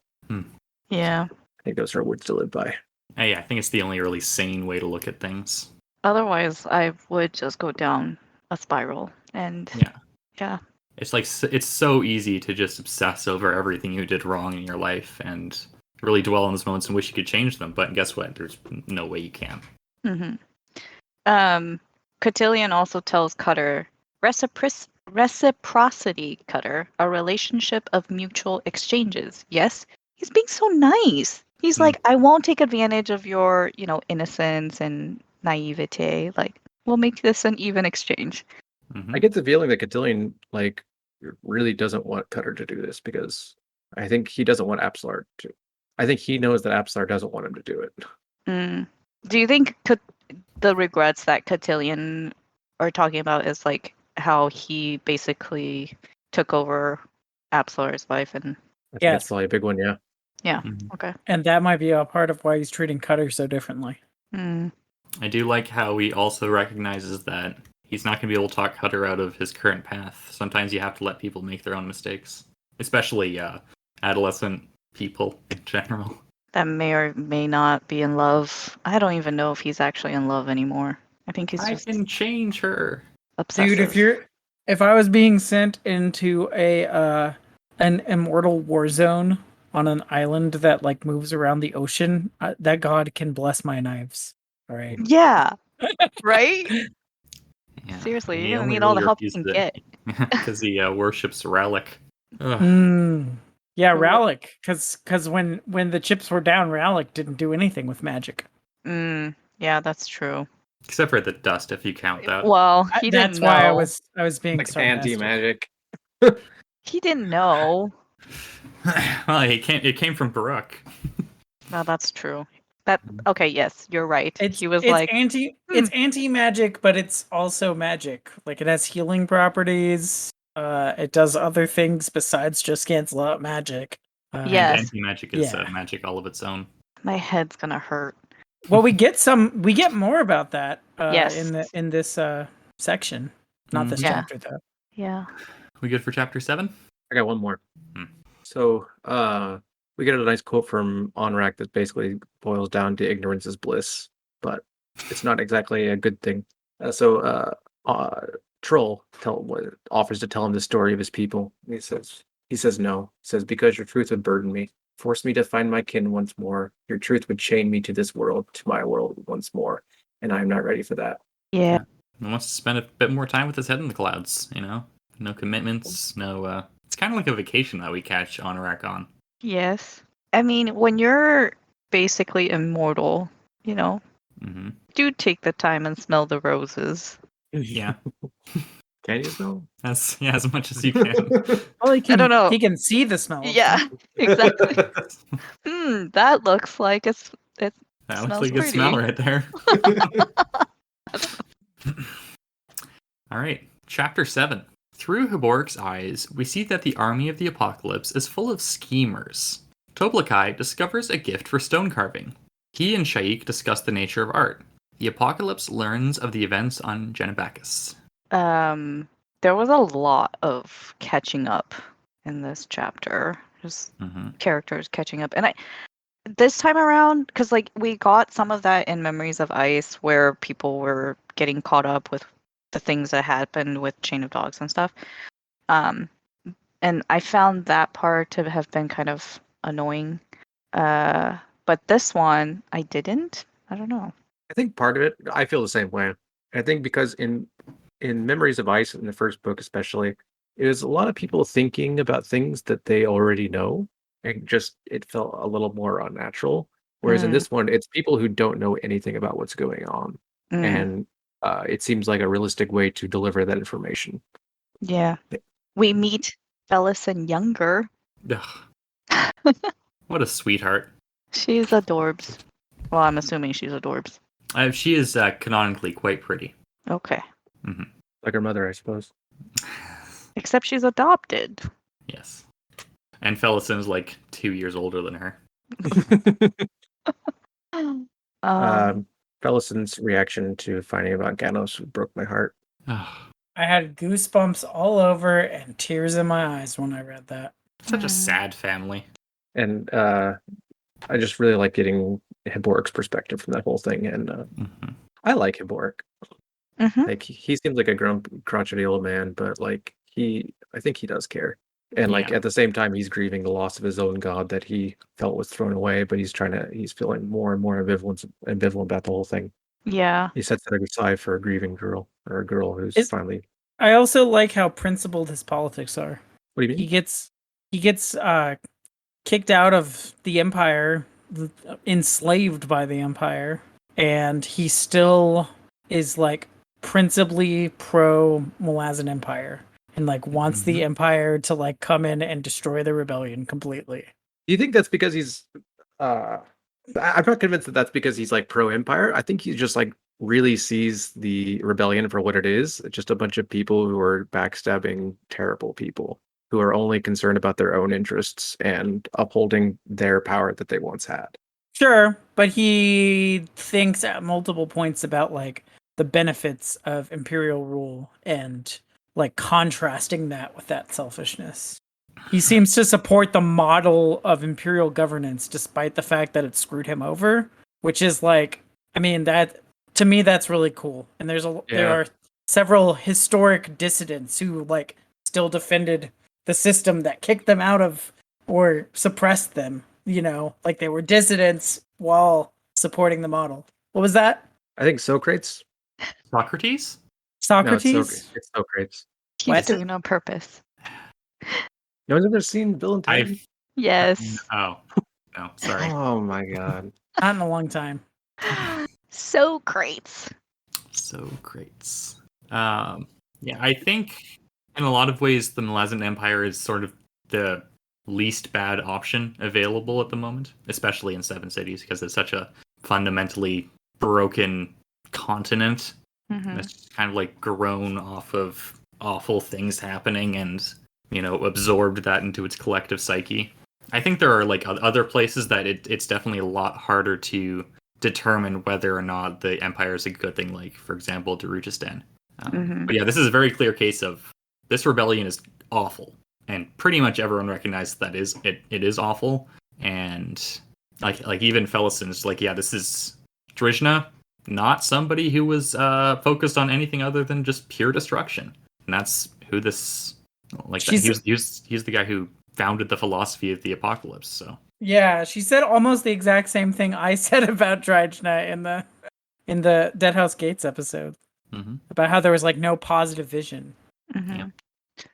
Yeah. I think those are words to live by. Yeah, I think it's the only really sane way to look at things. Otherwise, I would just go down a spiral. And yeah. It's like, it's so easy to just obsess over everything you did wrong in your life and really dwell on those moments and wish you could change them. But guess what? There's no way you can. Cotillion also tells Cutter, reciprocity, Cutter, a relationship of mutual exchanges. Yes, he's being so nice. He's like, I won't take advantage of your, innocence and naivete. Like, we'll make this an even exchange. I get the feeling that Cotillion, like, really doesn't want Cutter to do this because I think he doesn't want Apsalar to. I think he knows that Apsalar doesn't want him to do it. Do you think the regrets that Cotillion are talking about is like how he basically took over Apsalar's life? And I think that's probably a big one, yeah. Yeah, okay. And that might be a part of why he's treating Cutter so differently. I do like how he also recognizes that he's not going to be able to talk Cutter out of his current path. Sometimes you have to let people make their own mistakes, especially adolescent people in general. That may or may not be in love. I don't even know if he's actually in love anymore. I think he's just... I can change her. Obsessive. Dude, if I was being sent into an immortal war zone on an island that like moves around the ocean, that god can bless my knives. All right. Yeah. Right? Yeah. Seriously, you're gonna need all the help you can get. Because he worships Relic. Yeah, Ralik, because when the chips were down, Ralik didn't do anything with magic. Yeah, that's true. Except for the dust, if you count that. Well, he didn't know. That's why I was being like sarcastic. anti-magic. He didn't know. Well, it came from Baruch. No, that's true. Okay, yes, you're right. It's anti-magic, but it's also magic. Like it has healing properties. It does other things besides just cancel out magic. Yes. Anti-magic is magic all of its own. My head's gonna hurt. Well, we get more about that yes. in this section. Not this chapter though. Yeah. We good for chapter 7? I got one more. So we get a nice quote from Onrak that basically boils down to ignorance is bliss, but it's not exactly a good thing. Troll offers to tell him the story of his people. He says no. He says, because your truth would burden me, force me to find my kin once more. Your truth would chain me to this world, to my world once more, and I'm not ready for that. Yeah. He wants to spend a bit more time with his head in the clouds, No commitments, no... It's kind of like a vacation that we catch Anorak on. Yes. I mean, when you're basically immortal, do take the time and smell the roses. Yeah. Can you smell? As much as you can. Well, I don't know. He can see the smell. Yeah, exactly. That looks like that looks like a good smell right there. All right, chapter 7. Through Haborg's eyes, we see that the army of the apocalypse is full of schemers. Toblakai discovers a gift for stone carving. He and Shaik discuss the nature of art. The Apocalypse learns of the events on Genebacus. There was a lot of catching up in this chapter. Just characters catching up. And this time around, because like we got some of that in Memories of Ice where people were getting caught up with the things that happened with Chain of Dogs and stuff. And I found that part to have been kind of annoying. But this one, I didn't. I don't know. I think part of it, I feel the same way. I think because in Memories of Ice, in the first book especially, it was a lot of people thinking about things that they already know, and just it felt a little more unnatural. Whereas in this one, it's people who don't know anything about what's going on, and it seems like a realistic way to deliver that information. Yeah, we meet Fellison younger. Ugh. What a sweetheart. She's adorbs. Well, I'm assuming she's adorbs. She is canonically quite pretty. Okay. Mm-hmm. Like her mother, I suppose. Except she's adopted. Yes. And Fellison's like 2 years older than her. Fellison's reaction to finding about Ganos broke my heart. I had goosebumps all over and tears in my eyes when I read that. Such a sad family. And I just really like getting Hiboric's perspective from that whole thing. And I like Hiboric. Like he seems like a crotchety old man, but like I think he does care. And like at the same time, he's grieving the loss of his own god that he felt was thrown away, but he's feeling more and more ambivalent about the whole thing. Yeah. He sets it aside for a grieving girl, or a girl who's finally. I also like how principled his politics are. What do you mean? He gets kicked out of the Empire, enslaved by the Empire, and he still is like principally pro Malazan Empire and like wants the Empire to like come in and destroy the rebellion completely. Do you think that's because he's I'm not convinced that that's because he's like pro Empire. I think he just like really sees the rebellion for what it is. It's just a bunch of people who are backstabbing terrible people who are only concerned about their own interests and upholding their power that they once had. Sure, but he thinks at multiple points about like the benefits of imperial rule and like contrasting that with that selfishness. He seems to support the model of imperial governance despite the fact that it screwed him over, which is like, I mean, that to me that's really cool. And there are several historic dissidents who like still defended the system that kicked them out of or suppressed them, you know, like they were dissidents while supporting the model. What was that? I think Socrates. Socrates? Socrates? No, it's Socrates. He's doing on purpose. No one's ever seen Bill and Ted? Yes. Oh, no, sorry. Oh my god. Not in a long time. So great. Yeah, I think in a lot of ways the Malazan Empire is sort of the least bad option available at the moment, especially in Seven Cities, because it's such a fundamentally broken continent. It's kind of like grown off of awful things happening and, you know, absorbed that into its collective psyche. I think there are like other places that it's definitely a lot harder to determine whether or not the Empire is a good thing, like, for example, Darujhistan. But yeah, this is a very clear case of this rebellion is awful. And pretty much everyone recognizes that it is awful. And like even Fellison's like, yeah, this is Drishna, not somebody who was focused on anything other than just pure destruction. And that's who this he's the guy who founded the philosophy of the apocalypse. So yeah, she said almost the exact same thing I said about Drishna in the Dead House Gates episode about how there was like no positive vision. Yeah.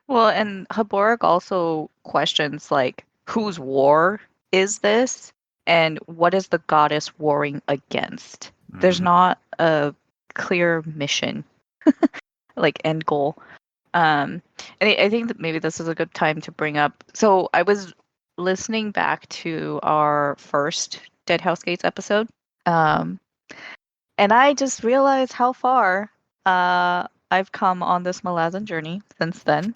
Well, and Hiboric also questions like whose war is this and what is the goddess warring against? There's not a clear mission, like end goal. And I think that maybe this is a good time to bring up. So I was listening back to our first Dead House Gates episode, and I just realized how far I've come on this Malazan journey since then.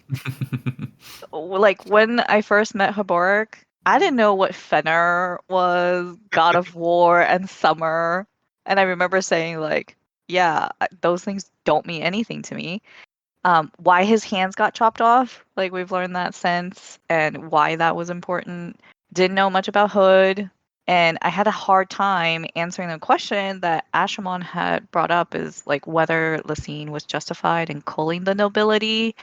Like when I first met Hiboric, I didn't know what Fenner was, God of War, and Summer. And I remember saying, like, yeah, those things don't mean anything to me. Why his hands got chopped off, like, we've learned that since, and why that was important. Didn't know much about Hood. And I had a hard time answering the question that Ashaman had brought up, is, like, whether Lysine was justified in culling the nobility.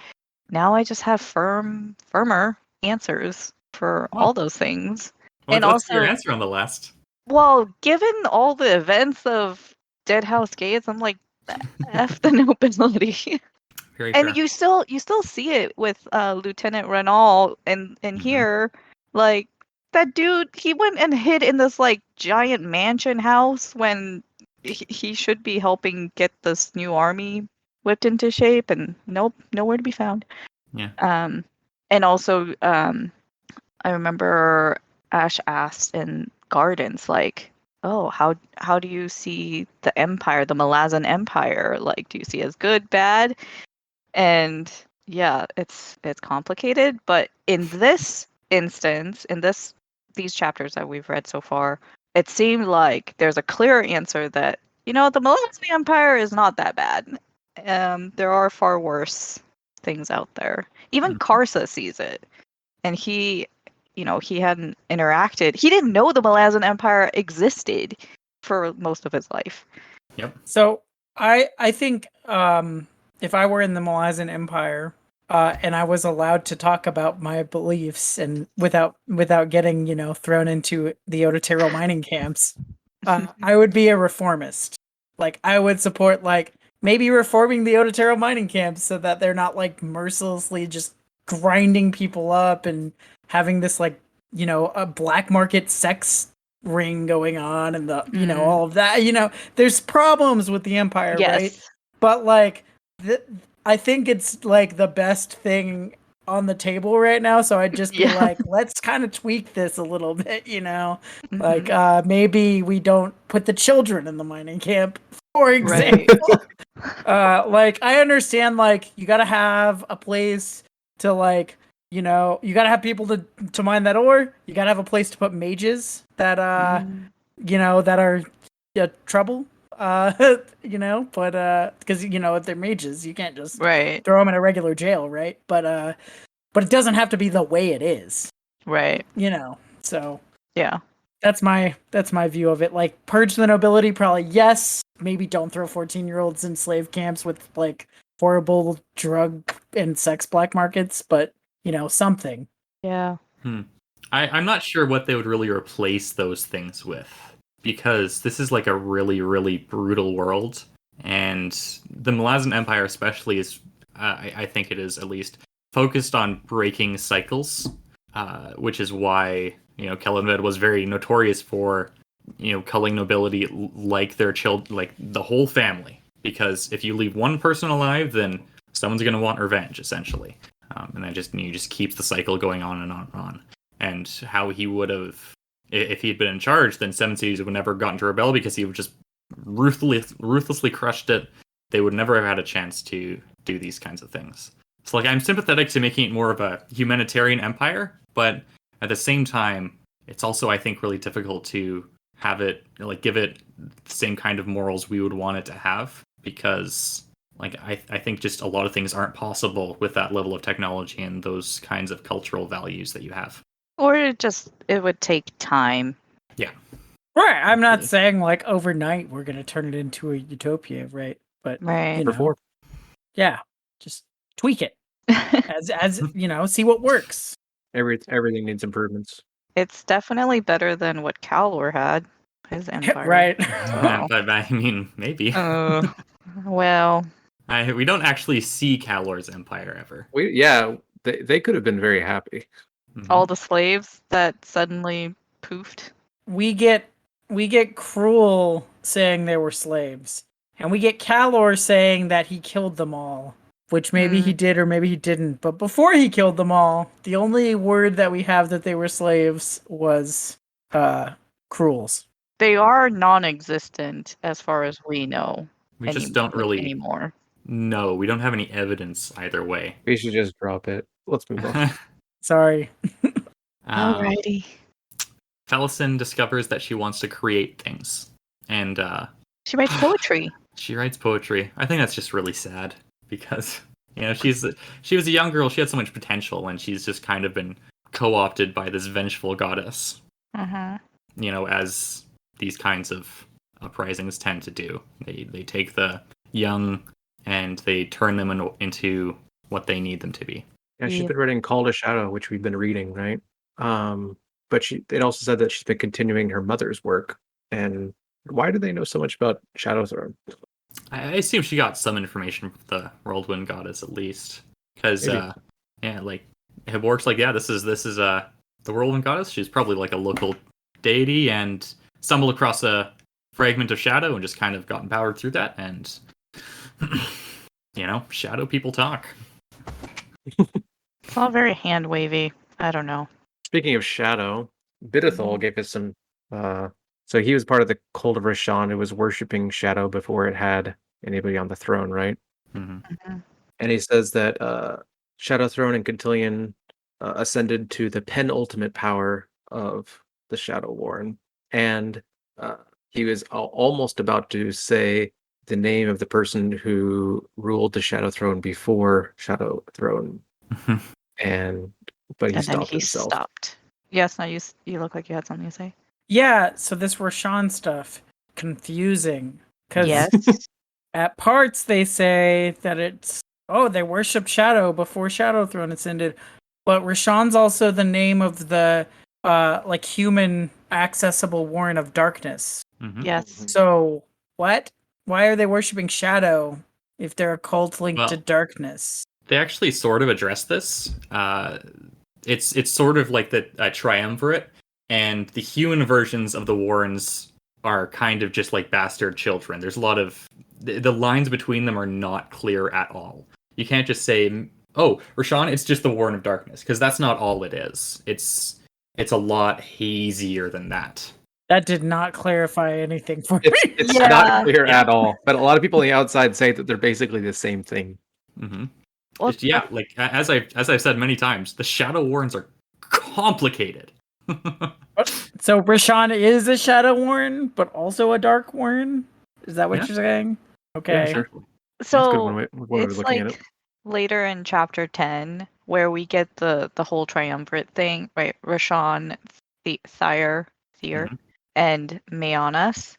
Now I just have firmer answers for all those things. And What's your also, answer on the last? well, given all the events of Dead House Gates, I'm like, F the nobility. Very And fair. you still see it with Lieutenant Renault in here. Like, that dude, he went and hid in this, like, giant mansion house when he should be helping get this new army whipped into shape, and nope, nowhere to be found. Yeah. And also, I remember Ash asked in Gardens, like, oh, how do you see the Empire, the Malazan Empire? Like, do you see it as good, bad? And yeah, it's complicated, but in this instance, in these chapters that we've read so far, it seemed like there's a clear answer that, the Malazan Empire is not that bad. There are far worse things out there. Even Karsa sees it, and he hadn't interacted. He didn't know the Malazan Empire existed for most of his life. Yep. So I think if I were in the Malazan Empire and I was allowed to talk about my beliefs and without getting thrown into the Ototero mining camps, I would be a reformist. Like, I would support, like, maybe reforming the Ototero mining camps so that they're not, like, mercilessly just grinding people up and having this, like, a black market sex ring going on and the all of that. There's problems with the Empire, right? But, like, I think it's, like, the best thing on the table right now, so I'd just be like, let's kind of tweak this a little bit, like, maybe we don't put the children in the mining camp, for example. Like, I understand, like, you gotta have a place to, like, you gotta have people to mine that ore. You gotta have a place to put mages that that are trouble. But because if they're mages, you can't just throw them in a regular jail, right? But it doesn't have to be the way it is, right? So yeah, that's my view of it. Like, purge the nobility, probably yes. Maybe don't throw 14-year-olds in slave camps with, like, horrible drug and sex black markets, but something. Yeah. I'm not sure what they would really replace those things with, because this is, like, a really, really brutal world, and the Malazan Empire especially is, I think it is at least, focused on breaking cycles, which is why, Kellanved was very notorious for, culling nobility like their like the whole family, because if you leave one person alive, then someone's going to want revenge, essentially. And that just keeps the cycle going on and on and on. And how he would have, if he had been in charge, then Seven Cities would never have gotten to rebel, because he would just ruthlessly crushed it. They would never have had a chance to do these kinds of things. So, like, I'm sympathetic to making it more of a humanitarian empire, but at the same time, it's also, I think, really difficult to have it, like, give it the same kind of morals we would want it to have, because, like, I think just a lot of things aren't possible with that level of technology and those kinds of cultural values that you have. Or it would take time. Yeah. Right. I'm not saying, like, overnight we're going to turn it into a utopia, right? But, yeah, just tweak it as see what works. Everything needs improvements. It's definitely better than what Calor had, his empire. Right. But I mean, maybe. Well, we don't actually see Calor's empire ever. They could have been very happy. All the slaves that suddenly poofed. We get Cruel saying they were slaves, and we get Calor saying that he killed them all, which maybe he did or maybe he didn't. But before he killed them all, the only word that we have that they were slaves was Cruel's. They are non-existent as far as we know. We just don't really anymore. No, we don't have any evidence either way. We should just drop it. Let's move on. Sorry. Alrighty. Taliesin discovers that she wants to create things, and she writes poetry. She writes poetry. I think that's just really sad because she was a young girl. She had so much potential, and she's just kind of been co-opted by this vengeful goddess. As these kinds of uprisings tend to do. They take the young and they turn them into what they need them to be. Yeah, she's been writing Call to Shadow, which we've been reading, right? But it also said that she's been continuing her mother's work. And why do they know so much about Shadow Throne? I assume she got some information from the Whirlwind Goddess at least, because it works like this is the Whirlwind Goddess. She's probably like a local deity and stumbled across a fragment of shadow and just kind of got empowered through that, and shadow people talk. It's all very hand wavy. I don't know. Speaking of shadow, Bidithol gave us some. So he was part of the cult of Rashawn, who was worshipping shadow before it had anybody on the throne, right? And he says that Shadow Throne and Cotillion ascended to the penultimate power of the Shadow Warren, and he was almost about to say the name of the person who ruled the Shadow Throne before Shadow Throne, but he stopped himself. Yes, now you look like you had something to say. Yeah, so this Rashawn stuff, confusing. Because at parts they say that they worship Shadow before Shadow Throne ascended, but Rashawn's also the name of the human accessible Warren of Darkness. Yes. So what? Why are they worshiping Shadow if they're a cult linked to darkness? They actually sort of address this. It's sort of like the triumvirate, and the human versions of the Warrens are kind of just like bastard children. There's a lot of the lines between them are not clear at all. You can't just say, "Oh, Rashawn, it's just the Warren of Darkness," because that's not all it is. It's a lot hazier than that. That did not clarify anything for me. It's not clear at all. But a lot of people on the outside say that they're basically the same thing. Well, like as I've said many times, the Shadow Warrens are complicated. So Rashawn is a Shadow Warren, but also a Dark Warren? Is that what you're saying? Okay. Yeah, sure. So it's like later in chapter 10 where we get the whole triumvirate thing, right? Rashawn, Thyr, and Mayanas.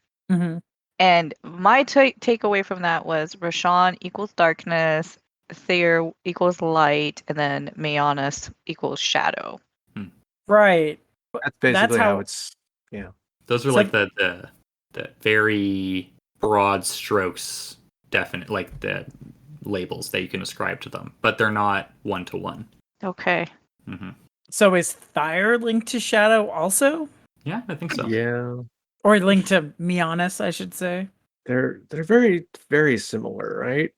And my takeaway from that was Rashawn equals darkness, Thyr equals light, and then Mayanas equals shadow. Right. That's basically how it's. Yeah. Those are like the very broad strokes, definite, like the labels that you can ascribe to them, but they're not one-to-one. Okay. So is Thyr linked to Shadow also? Yeah, I think so. Yeah. Or linked to Mianis, I should say. They're very, very similar, right?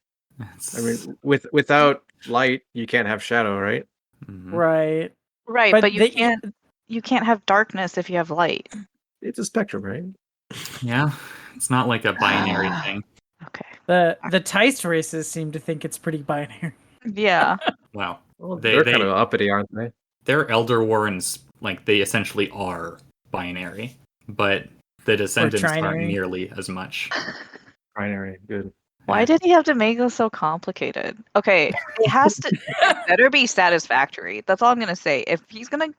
I mean, without light, you can't have shadow, right? Right. Right, but you can't have darkness if you have light. It's a spectrum, right? Yeah, it's not like a binary thing. Okay. The Teist races seem to think it's pretty binary. Yeah. Wow. Well, they're kind of uppity, aren't they? Their Elder Warrens, like, they essentially are binary, but the descendants aren't nearly as much. Binary, good. Why did he have to make this so complicated? Okay, it better be satisfactory. That's all I'm gonna say. If he's gonna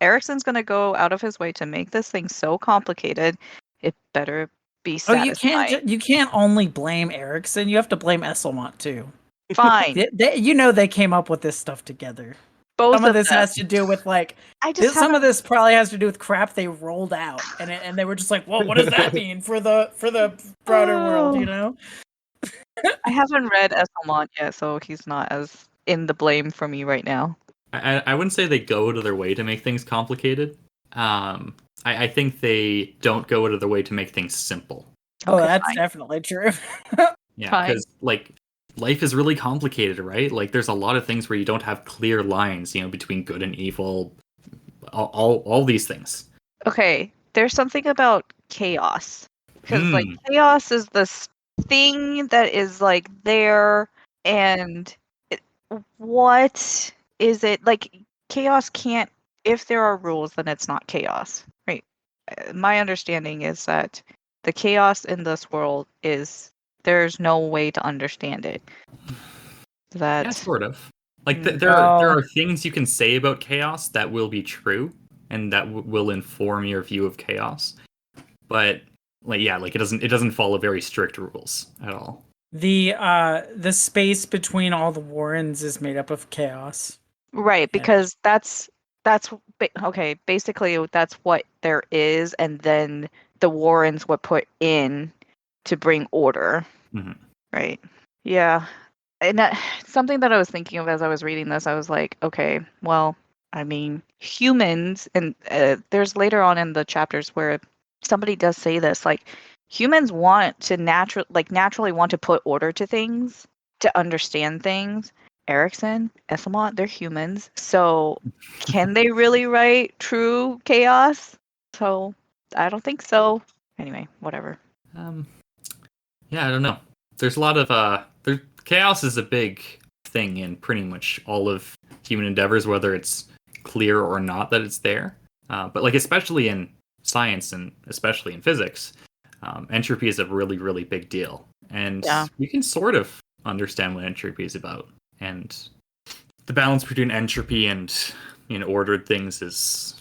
Ericsson's gonna go out of his way to make this thing so complicated, it better be satisfying. You can't only blame Ericsson. You have to blame Esselmont too. Fine. They came up with this stuff together. Some of this has to do with some of this probably has to do with crap they rolled out, and they were just like, "Well, what does that mean for the broader world?" You know. I haven't read Esselmont yet, so he's not as in the blame for me right now. I wouldn't say they go to their way to make things complicated. I think they don't go out of their way to make things simple. Oh, that's definitely true. Yeah, because life is really complicated, right? Like, there's a lot of things where you don't have clear lines, between good and evil, all these things. Okay, there's something about chaos. Because, chaos is this thing that is, there, and what is it? Like, chaos can't if there are rules, then it's not chaos, right? My understanding is that the chaos in this world is there's no way to understand it. Yeah, sort of. Like Mm. there are things you can say about chaos that will be true and that will inform your view of chaos, but like it doesn't follow very strict rules at all. The space between all the warrens is made up of chaos. Right, because that's okay. Basically, that's what there is, and then the warrens were put in to bring order. Mm-hmm. Right. Yeah. And that, something that I was thinking of as I was reading this, I was like, okay, well, I mean, humans, and there's later on in the chapters where somebody does say this, like humans want to naturally want to put order to things, to understand things. Erickson, Essamont, they're humans, so can they really write true chaos? So I don't think so. Anyway, whatever. Yeah, I don't know. There's a lot of chaos is a big thing in pretty much all of human endeavors, whether it's clear or not that it's there. But like especially in science and especially in physics, entropy is a really, really big deal. And we can sort of understand what entropy is about. And the balance between entropy and ordered things is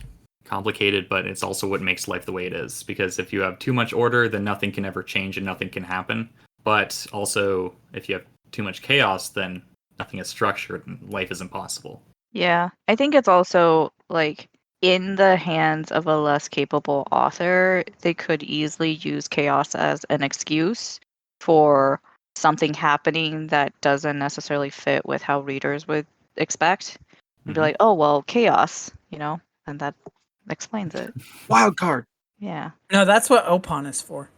complicated, but it's also what makes life the way it is. Because if you have too much order, then nothing can ever change and nothing can happen. But also, if you have too much chaos, then nothing is structured and life is impossible. Yeah, I think it's also like in the hands of a less capable author, they could easily use chaos as an excuse for something happening that doesn't necessarily fit with how readers would expect. And be like, oh, well, chaos, and that explains it. Wild card. Yeah. No, that's what Opon is for.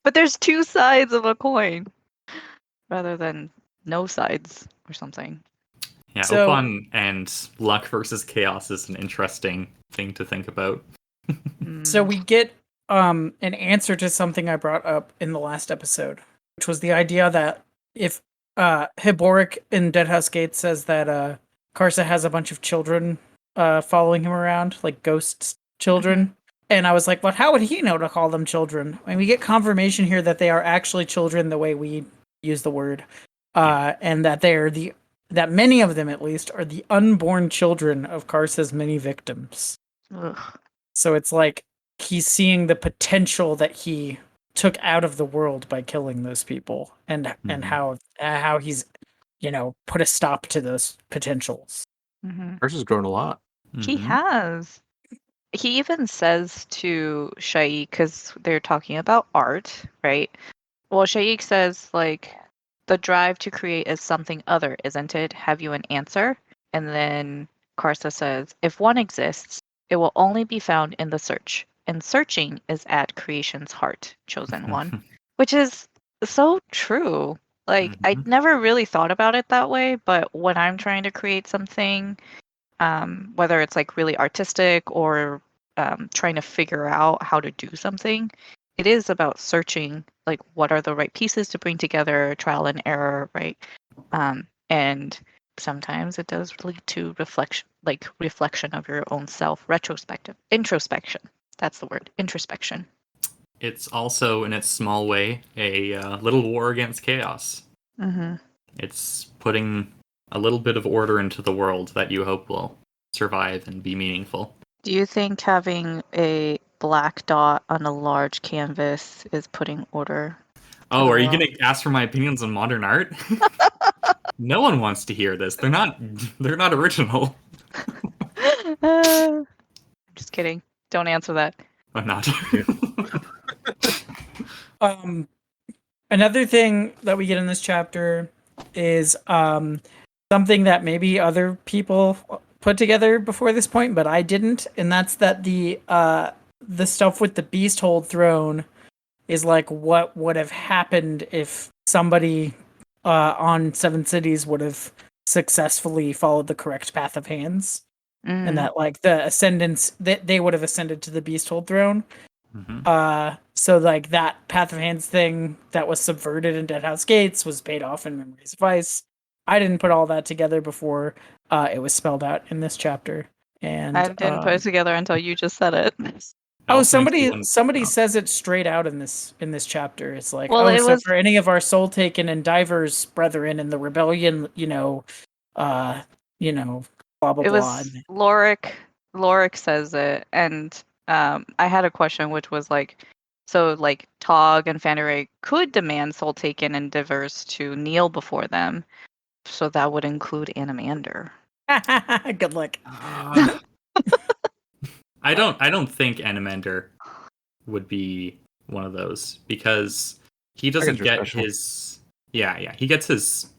But there's two sides of a coin rather than no sides or something. Yeah, so, Opon and luck versus chaos is an interesting thing to think about. So we get an answer to something I brought up in the last episode, which was the idea that if Hiboric in Deadhouse Gate says that Karsa has a bunch of children following him around, like ghost children. Mm-hmm. And I was like, well, how would he know to call them children? I mean, we get confirmation here that they are actually children the way we use the word. And that that many of them, at least, are the unborn children of Karsa's many victims. Ugh. So it's like he's seeing the potential that he took out of the world by killing those people, and how he's put a stop to those potentials. Karsa's grown a lot. He has. He even says to Shaik, because they're talking about art, right? Well, Shaik says, like, the drive to create is something other, isn't it? Have you an answer? And then Karsa says, if one exists, it will only be found in the search. And searching is at creation's heart, chosen one. Which is so true. Like, I never really thought about it that way, but when I'm trying to create something, whether it's like really artistic or trying to figure out how to do something, it is about searching, like, what are the right pieces to bring together, trial and error, right? And sometimes it does lead to reflection of your own self, introspection. That's the word, introspection. It's also, in its small way, a little war against chaos. It's putting a little bit of order into the world that you hope will survive and be meaningful. Do you think having a black dot on a large canvas is putting order? Oh, are you going to ask for my opinions on modern art? No one wants to hear this. They're not original. I'm just kidding. Don't answer that. I'm not. Another thing that we get in this chapter is something that maybe other people put together before this point, but I didn't, and that's that the stuff with the Beasthold throne is like what would have happened if somebody on Seven Cities would have successfully followed the correct path of hands, and that like the ascendants that they would have ascended to the Beasthold throne. So like that path of hands thing that was subverted in Deadhouse Gates was paid off in Memories of Ice. I didn't put all that together before it was spelled out in this chapter. And I didn't put it together until you just said it. Somebody says it straight out in this chapter. It's like, well, it was for any of our soul taken and divers brethren in the rebellion, blah blah it blah. was Lorik says it, and I had a question, which was like, so like Tog and Fanderay could demand soul taken and divers to kneel before them, so that would include Animander. Good luck. I don't think Animander would be one of those, because he doesn't get his he gets his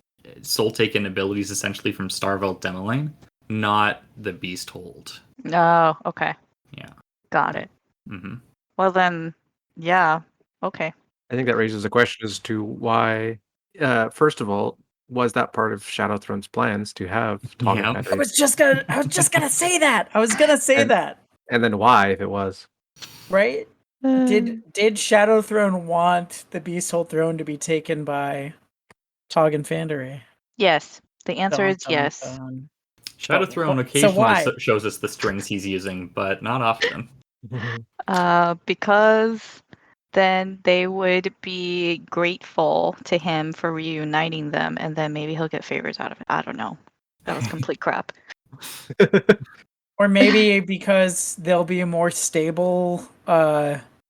soul taken abilities essentially from Starvelt Demolane, not the Beast Hold. Oh, okay. Yeah. Got it. Mm-hmm. Well then, yeah, okay. I think that raises a question as to why, first of all, was that part of Shadowthrone's plans to have Tog and Fanderay? I was just gonna say that. That. And then why, if it was? Right? Did Shadowthrone want the Beasthold throne to be taken by Tog and Fanderay? Yes. The answer is yes. Shadowthrone occasionally shows us the strings he's using, but not often. Because then they would be grateful to him for reuniting them, and then maybe he'll get favors out of it. I don't know. That was complete crap. Or maybe because they'll be more stable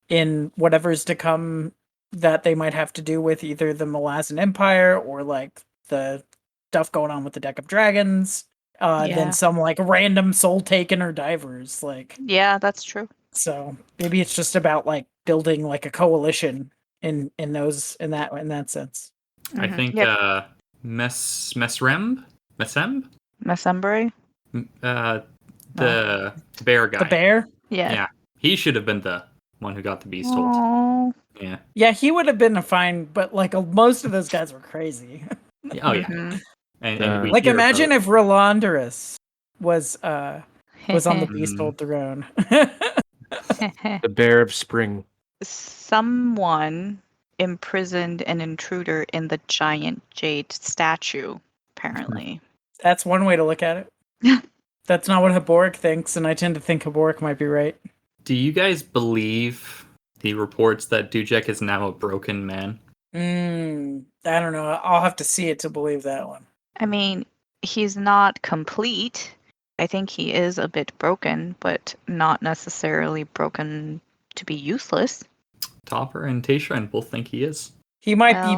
in whatever's to come, that they might have to do with either the Malazan Empire or like the stuff going on with the Deck of Dragons, than some like random soul taken or divers. Like, yeah, that's true. So maybe it's just about like building like a coalition in that sense. I think Messembre, the bear guy. The bear? Yeah. He should have been the one who got the Beast Hold. Yeah, he would have been a fine, but like most of those guys were crazy. Oh yeah. Mm-hmm. And like imagine if Rolanderus was on the Beast Hold throne. The Bear of Spring. Someone imprisoned an intruder in the giant jade statue, apparently. That's one way to look at it. That's not what Haboric thinks, and I tend to think Haboric might be right. Do you guys believe the reports that Dujek is now a broken man? I don't know. I'll have to see it to believe that one. I mean, he's not complete. I think he is a bit broken, but not necessarily broken to be useless. Topper and Taishran both think he is. He might be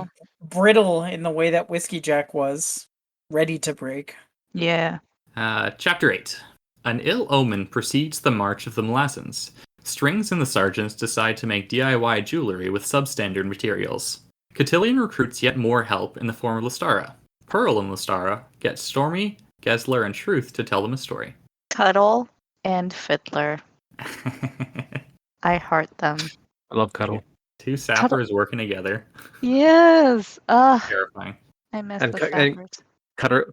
brittle in the way that Whiskey Jack was, ready to break. Yeah. Chapter 8. An ill omen precedes the march of the Malazans. Strings and the sergeants decide to make DIY jewelry with substandard materials. Cotillion recruits yet more help in the form of Lestara. Pearl and Lestara get Stormy, Gesler, and Truth to tell them a story. Cuddle and Fiddler. I heart them. I love Cuddle. Two sappers working together. Yes. Terrifying. I miss the sappers. Cuddle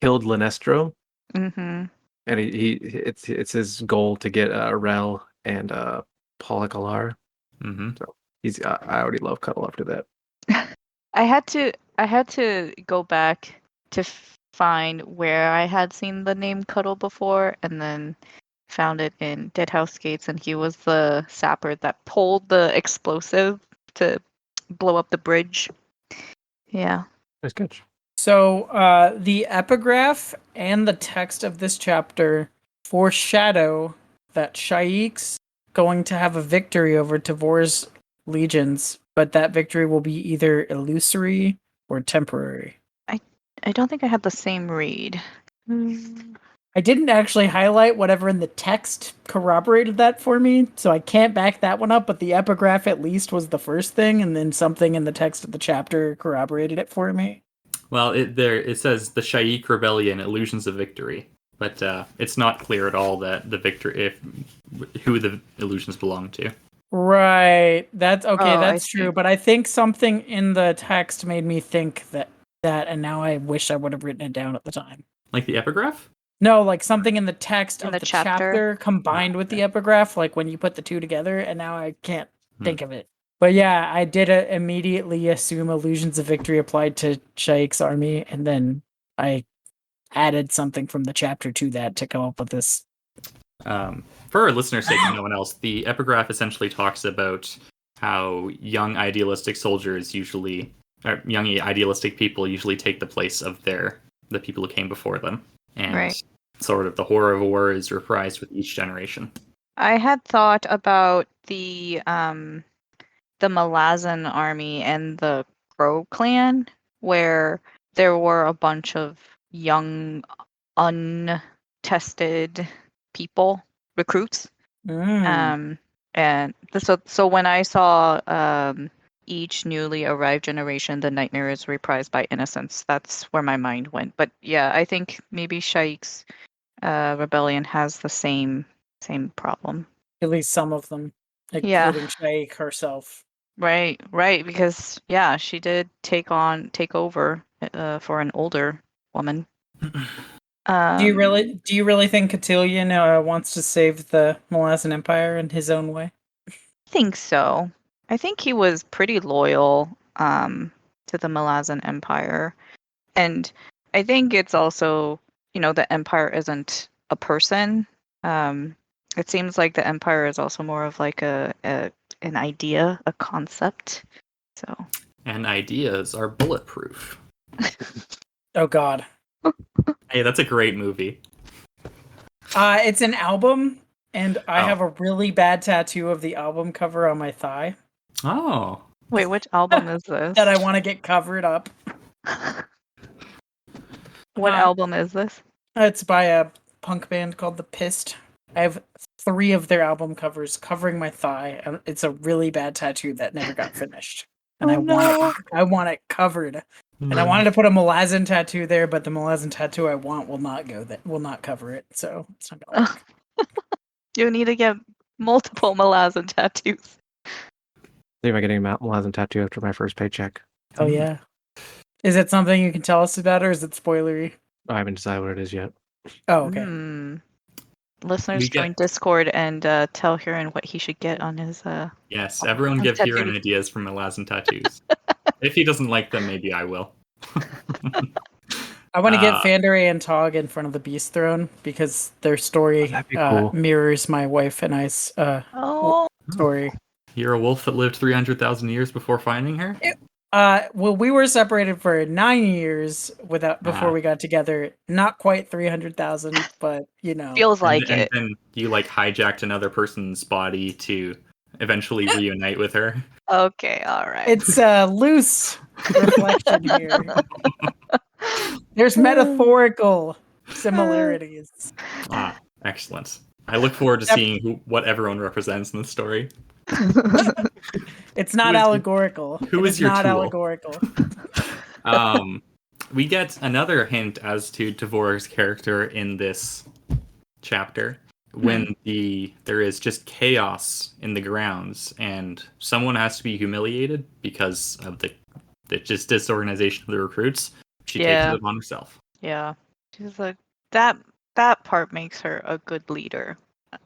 killed Linestro. Mm-hmm. And it's his goal to get Rel and Polycalar. Mm-hmm. So I already love Cuddle after that. I had to go back to find where I had seen the name Cuddle before, and then found it in Deadhouse Gates, and he was the sapper that pulled the explosive to blow up the bridge. Yeah. Nice catch. So the epigraph and the text of this chapter foreshadow that Shaik's going to have a victory over Tavor's legions, but that victory will be either illusory or temporary. I don't think I had the same read. I didn't actually highlight whatever in the text corroborated that for me, so I can't back that one up, but the epigraph at least was the first thing, and then something in the text of the chapter corroborated it for me. Well, it says the Shaik Rebellion, Illusions of Victory, but it's not clear at all that the victory, who the illusions belong to. Right. That's okay. That's true. But I think something in the text made me think that, and now I wish I would have written it down at the time. Like the epigraph? No, like something in the text of the chapter combined with the epigraph, like when you put the two together, and now I can't think of it. But yeah, I did immediately assume Illusions of Victory applied to Shaik's army, and then I added something from the chapter to that to come up with this. For our listeners' sake, and no one else, the epigraph essentially talks about how young idealistic people usually take the place of the people who came before them, and sort of the horror of war is reprised with each generation. I had thought about the Malazan army and the Crow clan, where there were a bunch of young, untested people, recruits. And so when I saw each newly arrived generation, the nightmare is reprised by innocence. That's where my mind went. But yeah, I think maybe Shaik's rebellion has the same problem. At least some of them, including Shaik herself. Right, because she did take over for an older woman. Do you really think Cotillion wants to save the Malazan Empire in his own way? I think so. I think he was pretty loyal to the Malazan Empire, and I think it's also the Empire isn't a person. It seems like the Empire is also more of like an idea, a concept. So. And ideas are bulletproof. Oh God. Hey, that's a great movie. It's an album, and I have a really bad tattoo of the album cover on my thigh. Oh. Wait, which album is this? That I want to get covered up. What album is this? It's by a punk band called The Pissed. I have 3 of their album covers covering my thigh, and it's a really bad tattoo that never got finished. And I want it covered. And I wanted to put a Malazan tattoo there, but the Malazan tattoo I want will not cover it. So it's not gonna work. You need to get multiple Malazan tattoos. I think I'm getting a Malazan tattoo after my first paycheck. Oh yeah. Is it something you can tell us about, or is it spoilery? I haven't decided what it is yet. Oh, okay. Listeners, join Discord and tell Hurin what he should get on his. Yes, everyone give Hurin ideas for Malazan tattoos. If he doesn't like them, maybe I will. I want to get Fandere and Tog in front of the Beast Throne because their story cool. Mirrors my wife and I's story. You're a wolf that lived 300,000 years before finding her? Well, we were separated for 9 years before we got together. Not quite 300,000, but feels like it. And then you hijacked another person's body to eventually reunite with her. Okay, all right. It's a loose reflection here. There's metaphorical similarities. Excellent. I look forward to seeing what everyone represents in the story. It's not allegorical. Who is your not tool? Allegorical. We get another hint as to Tavor's character in this chapter when there is just chaos in the grounds and someone has to be humiliated because of the just disorganization of the recruits. She takes it upon herself. Yeah, she's like that part makes her a good leader.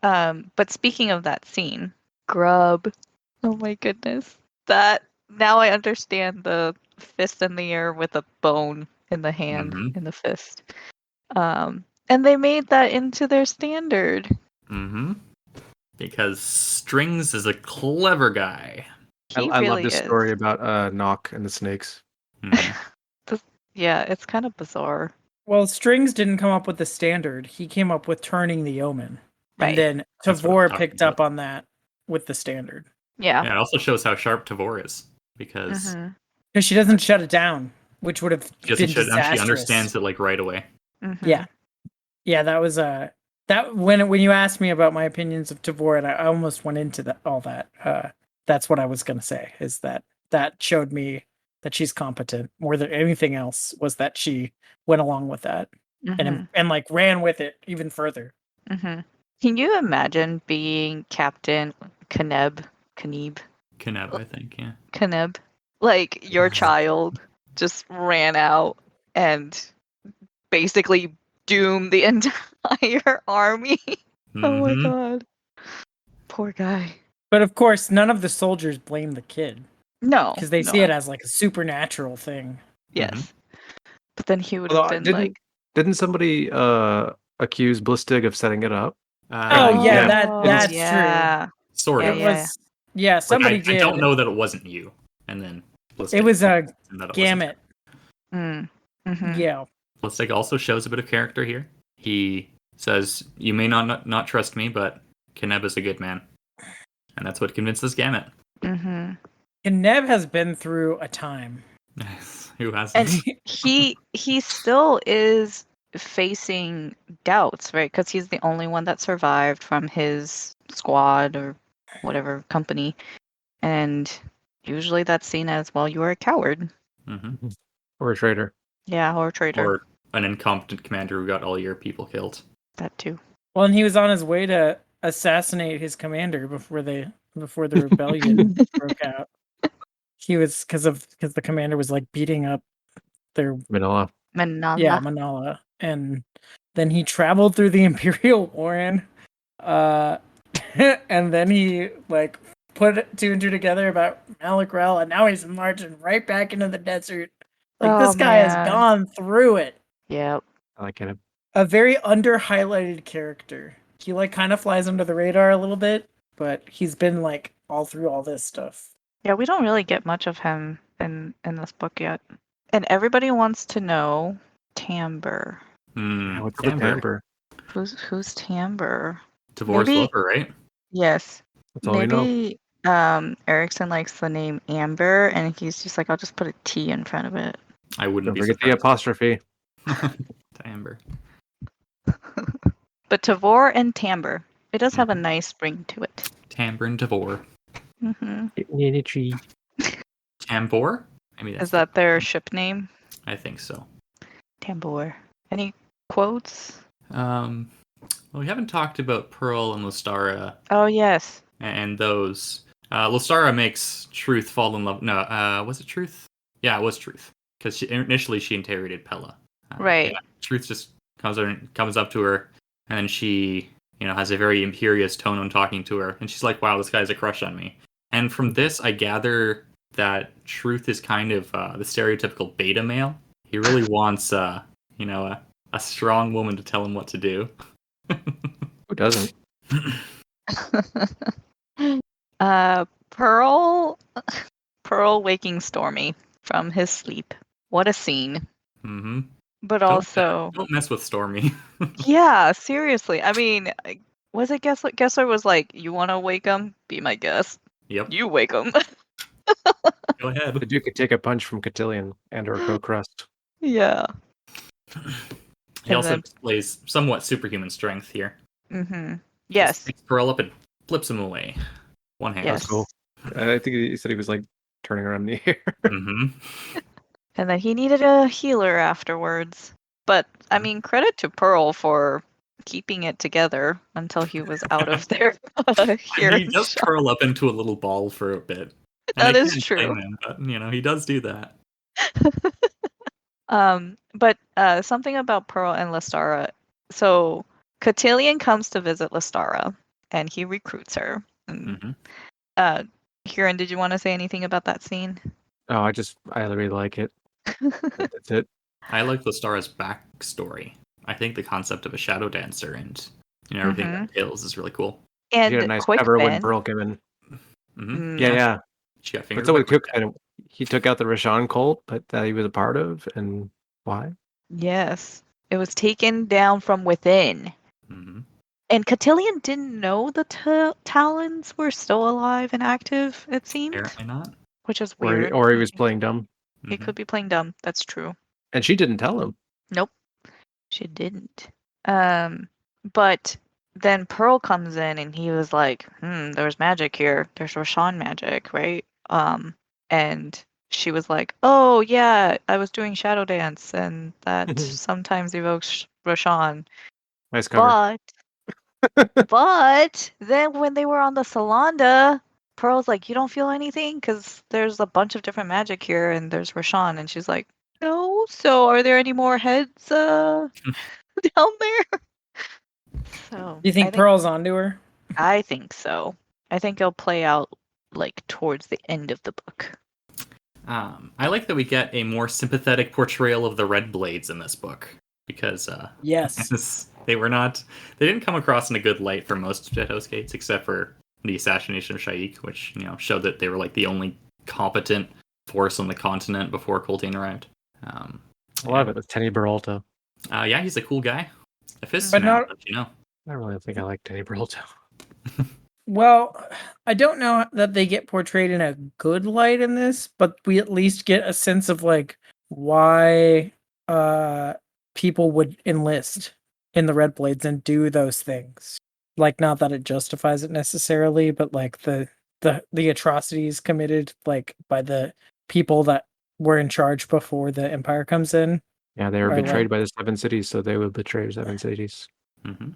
But speaking of that scene, Grub. Oh my goodness. That now I understand the fist in the air with a bone in the hand in the fist. And they made that into their standard. Because Strings is a clever guy. I love this story about Nock and the snakes. Yeah, it's kind of bizarre. Well, Strings didn't come up with the standard. He came up with turning the omen. Right. And then Tavor picked up on that with the standard. Yeah. It also shows how sharp Tavor is. Because she doesn't shut it down, which would have been disastrous. She understands it right away. Yeah. Yeah, that was that when you asked me about my opinions of Tavor, and I almost went into all that. That's what I was going to say, is that showed me that she's competent more than anything else, was that she went along with that and ran with it even further. Can you imagine being Captain Kaneb, I think, yeah. Kaneb. Like, your child just ran out and basically doomed the entire army. Oh my god. Poor guy. But of course, none of the soldiers blame the kid. No. Because they see it as a supernatural thing. Yes. But then he would have been Didn't somebody accuse Blistig of setting it up? That's yeah. true. Sort of. It was somebody like, did. I don't know that it wasn't you. And then It was a that it gamut. Yeah. Blistig also shows a bit of character here. He says, "You may not trust me, but Keneb is a good man," and that's what convinces Gamut. Keneb has been through a time. Who hasn't? And he still is facing doubts, right? Because he's the only one that survived from his squad or whatever company, and usually that's seen as, well, you are a coward. Or a traitor. Yeah, or a traitor. Or an incompetent commander who got all your people killed. That too. Well, and he was on his way to assassinate his commander before the rebellion broke out. He was because the commander was like beating up their Manila. Yeah, Manila, and then he traveled through the Imperial Warren, and then he like put two and two together about Malacrel, and now he's marching right back into the desert. Like, this guy has gone through it. Yep. I like him. A very under-highlighted character. He like kind of flies under the radar a little bit, but he's been like all through all this stuff. Yeah, we don't really get much of him in this book yet. And everybody wants to know Tamber. What's Tamber? Who's Tamber? Tavor's lover, right? Yes. That's all we know. Maybe Erickson likes the name Amber, and he's just like, I'll just put a T in front of it. I wouldn't Don't forget the apostrophe. Tamber. But Tavor and Tamber, it does have a nice ring to it. Tamber and Tavor. Tambor? Is that their ship name? I think so. Tambor. Any quotes? Well, we haven't talked about Pearl and Lystara. Oh, yes. And those. Lystara makes Truth fall in love. No, was it Truth? Yeah, it was Truth. Because initially she interrogated Pella. Right. Yeah, Truth just comes up to her, and then she, has a very imperious tone on talking to her, and she's like, "Wow, this guy's a crush on me." And from this, I gather that Truth is kind of the stereotypical beta male. He really wants, a strong woman to tell him what to do. Who doesn't? Pearl waking Stormy from his sleep. What a scene. Mm-hmm. But also, don't mess with Stormy. Yeah, seriously. I mean, was it Gessler was like, "You want to wake him? Be my guest." Yep. You wake him. Go ahead. The Duke could take a punch from Cotillion and or Co-Crust. Yeah. He also displays somewhat superhuman strength here. Yes. He picks Pearl up and flips him away. One hand. Yes. That's cool. I think he said he was like turning around in the air. And then he needed a healer afterwards. But I mean, credit to Pearl for keeping it together until he was out of there. He does curl up into a little ball for a bit. That is true. Him, but, he does do that. But something about Pearl and Lystara. So Cotillion comes to visit Lystara, and he recruits her. Huron, did you want to say anything about that scene? Oh, I really like it. That's it. I like Lystara's backstory. I think the concept of a shadow dancer and everything that entails is really cool. And she had a nice cover when Pearl came in. Yeah. She got but so with Cook, he took out the Rashawn cult, but that he was a part of, and why? Yes, it was taken down from within. And Cotillion didn't know the Talons were still alive and active, it seemed. Apparently not. Which is weird. Or he was playing dumb. He could be playing dumb. That's true. And she didn't tell him. Nope. She didn't. But then Pearl comes in and he was like, there's magic here. There's Rashawn magic, right? And she was like, oh, yeah, I was doing Shadow Dance, and that sometimes evokes Rashawn. Nice cover. But then when they were on the Salanda, Pearl's like, you don't feel anything? Because there's a bunch of different magic here, and there's Rashawn. And she's like, no. So are there any more heads down there? So you think Pearl's onto her? I think so. I think it'll play out like towards the end of the book. I like that we get a more sympathetic portrayal of the Red Blades in this book. because Yes. they didn't come across in a good light for most of Jeto's Gates, except for the assassination of Shaik, which showed that they were like the only competent force on the continent before Coltane arrived. A lot of it was Tenny Beralto. Yeah, he's a cool guy. A fist But now, not- I really think I like Tenny Beralto. Well, I don't know that they get portrayed in a good light in this, but we at least get a sense of like why people would enlist in the Red Blades and do those things. Like, not that it justifies it necessarily, but like the atrocities committed like by the people that were in charge before the Empire comes in. Yeah, they were betrayed by the Seven Cities, so they would betray Seven Cities. Mm-hmm.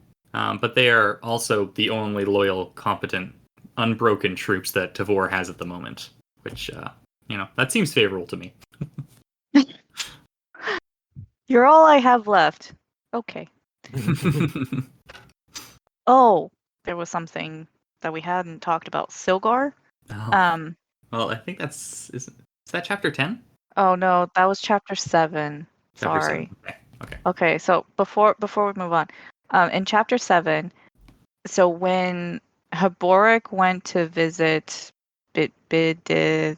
But they are also the only loyal, competent, unbroken troops that Tavor has at the moment, which, that seems favorable to me. You're all I have left. Okay. Oh, there was something that we hadn't talked about. Silgar? Oh. Well, I think is that chapter 10? Oh no, that was chapter 7. Chapter Sorry. 7. Okay. Okay, so before we move on, in chapter 7, so when Haboric went to visit Bidithal,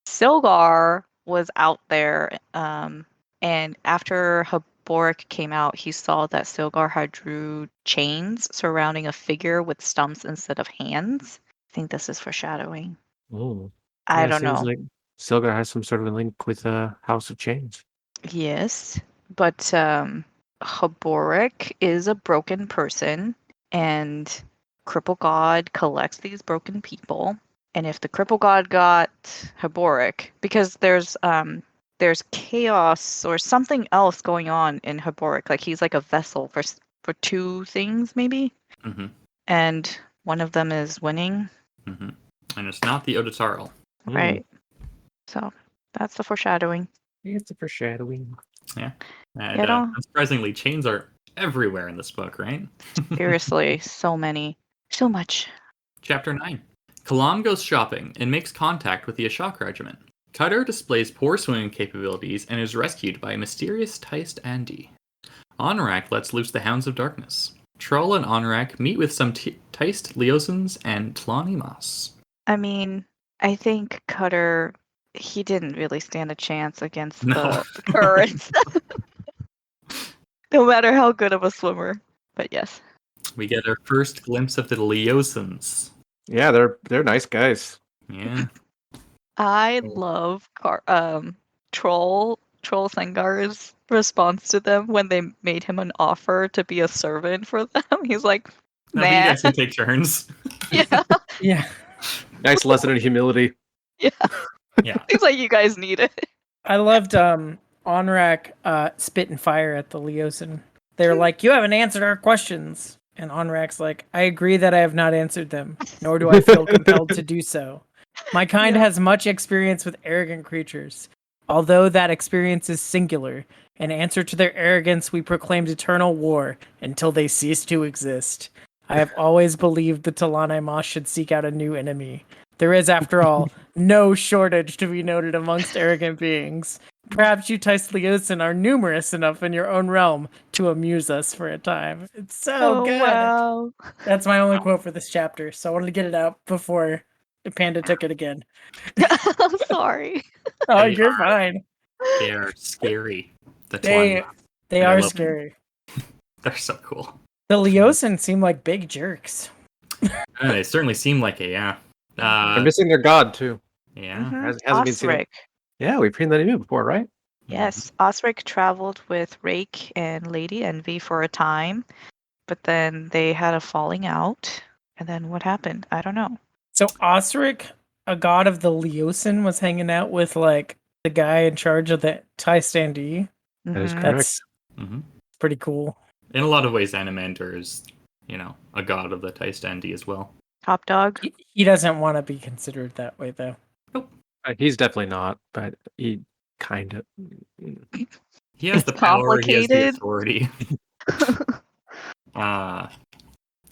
Silgar was out there, and after Haboric came out, he saw that Silgar had drew chains surrounding a figure with stumps instead of hands. I think this is foreshadowing. Ooh. I don't know. Like Silgar has some sort of a link with House of Chains. Yes, but Haboric is a broken person, and Cripple God collects these broken people. And if the Cripple God got Haboric, because there's chaos or something else going on in Haboric, like he's like a vessel for two things maybe, and one of them is winning. And it's not the Odotarl. Right. So that's the foreshadowing. It's a foreshadowing. Yeah. And unsurprisingly, chains are everywhere in this book, right? Seriously, so many. So much. Chapter 9. Kalam goes shopping and makes contact with the Ashok Regiment. Cutter displays poor swimming capabilities and is rescued by a mysterious Teist Andi. Honorak lets loose the Hounds of Darkness. Troll and Honorak meet with some Teist Leosans and Tlanimas. I mean, I think Cutter, he didn't really stand a chance against the currents. No matter how good of a swimmer. But yes. We get our first glimpse of the Leosans. Yeah, they're nice guys. Yeah. I love Troll Sengar's response to them when they made him an offer to be a servant for them. He's like, man. You guys can take turns. Yeah. Yeah. Nice lesson in humility. Yeah. Yeah. Seems like you guys need it. I loved Onrak spit and fire at the Leosan. They were like, "You haven't answered our questions." And Onrak's like, "I agree that I have not answered them, nor do I feel compelled to do so. My kind has much experience with arrogant creatures. Although that experience is singular, in answer to their arrogance, we proclaimed eternal war until they cease to exist. I have always believed the Talani Moss should seek out a new enemy. There is, after all, no shortage to be noted amongst arrogant beings. Perhaps you Teist Leosan are numerous enough in your own realm to amuse us for a time." It's so good. Wow. That's my only quote for this chapter, so I wanted to get it out before Panda took it again. I'm sorry. Oh, you're fine. They are scary. They are scary. They're so cool. The Leosan seem like big jerks. They certainly seem like it, yeah. They're missing their god, too. Yeah. Hasn't been seen. Yeah, we've seen that in before, right? Yes, Osric traveled with Rake and Lady Envy for a time, but then they had a falling out. And then what happened? I don't know. So Osric, a god of the Leosan, was hanging out with like the guy in charge of the Teist Andi. That is correct. That's pretty cool. In a lot of ways, Animander is, a god of the Teist Andi as well. Top dog. He doesn't want to be considered that way, though. Nope. He's definitely not, but he kind of. He has the power. He has the authority.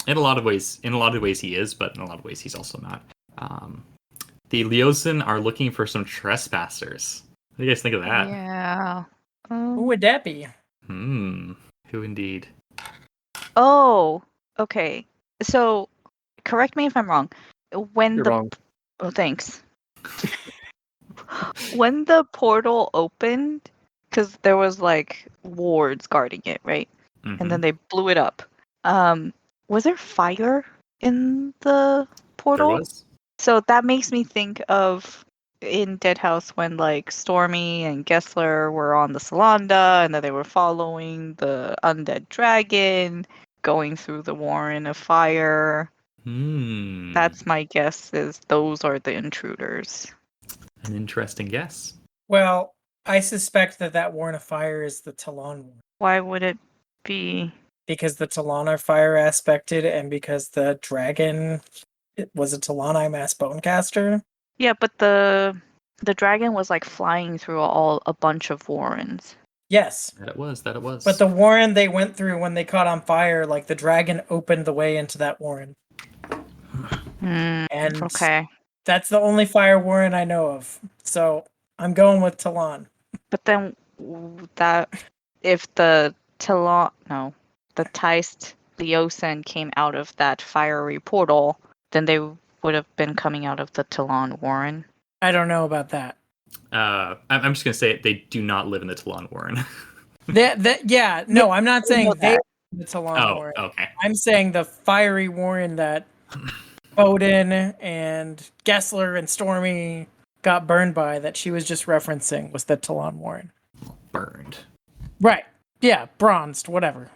In a lot of ways, he is, but in a lot of ways, he's also not. The Leosan are looking for some trespassers. What do you guys think of that? Yeah. Who would that be? Who indeed? Oh, okay. So, correct me if I'm wrong. When You're the wrong. Oh, thanks. When the portal opened, because there was like wards guarding it, right? And then they blew it up. Was there fire in the portal? There was. So that makes me think of in Dead House when like Stormy and Gessler were on the Salanda and then they were following the undead dragon, going through the warren of fire. That's my guess, is those are the intruders. An interesting guess. Well, I suspect that warren of fire is the Talon one. Why would it be? Because the Talon are fire aspected and because the dragon was a Talon mass bonecaster. Yeah, but the dragon was like flying through a bunch of warrens. Yes. That it was. But the warren they went through when they caught on fire, like the dragon opened the way into that warren. And okay. That's the only fire warren I know of. So I'm going with Talon. But then if the Talon, no, the Teist Leosin came out of that fiery portal, then they would have been coming out of the Talon warren. I don't know about that. I'm just gonna say it. They do not live in the Talon warren. I'm not saying they live in the Talon warren. Okay. I'm saying the fiery warren that Odin and Gessler and Stormy got burned by, that she was just referencing, was the Talon warren. Burned. Right. Yeah, bronzed, whatever.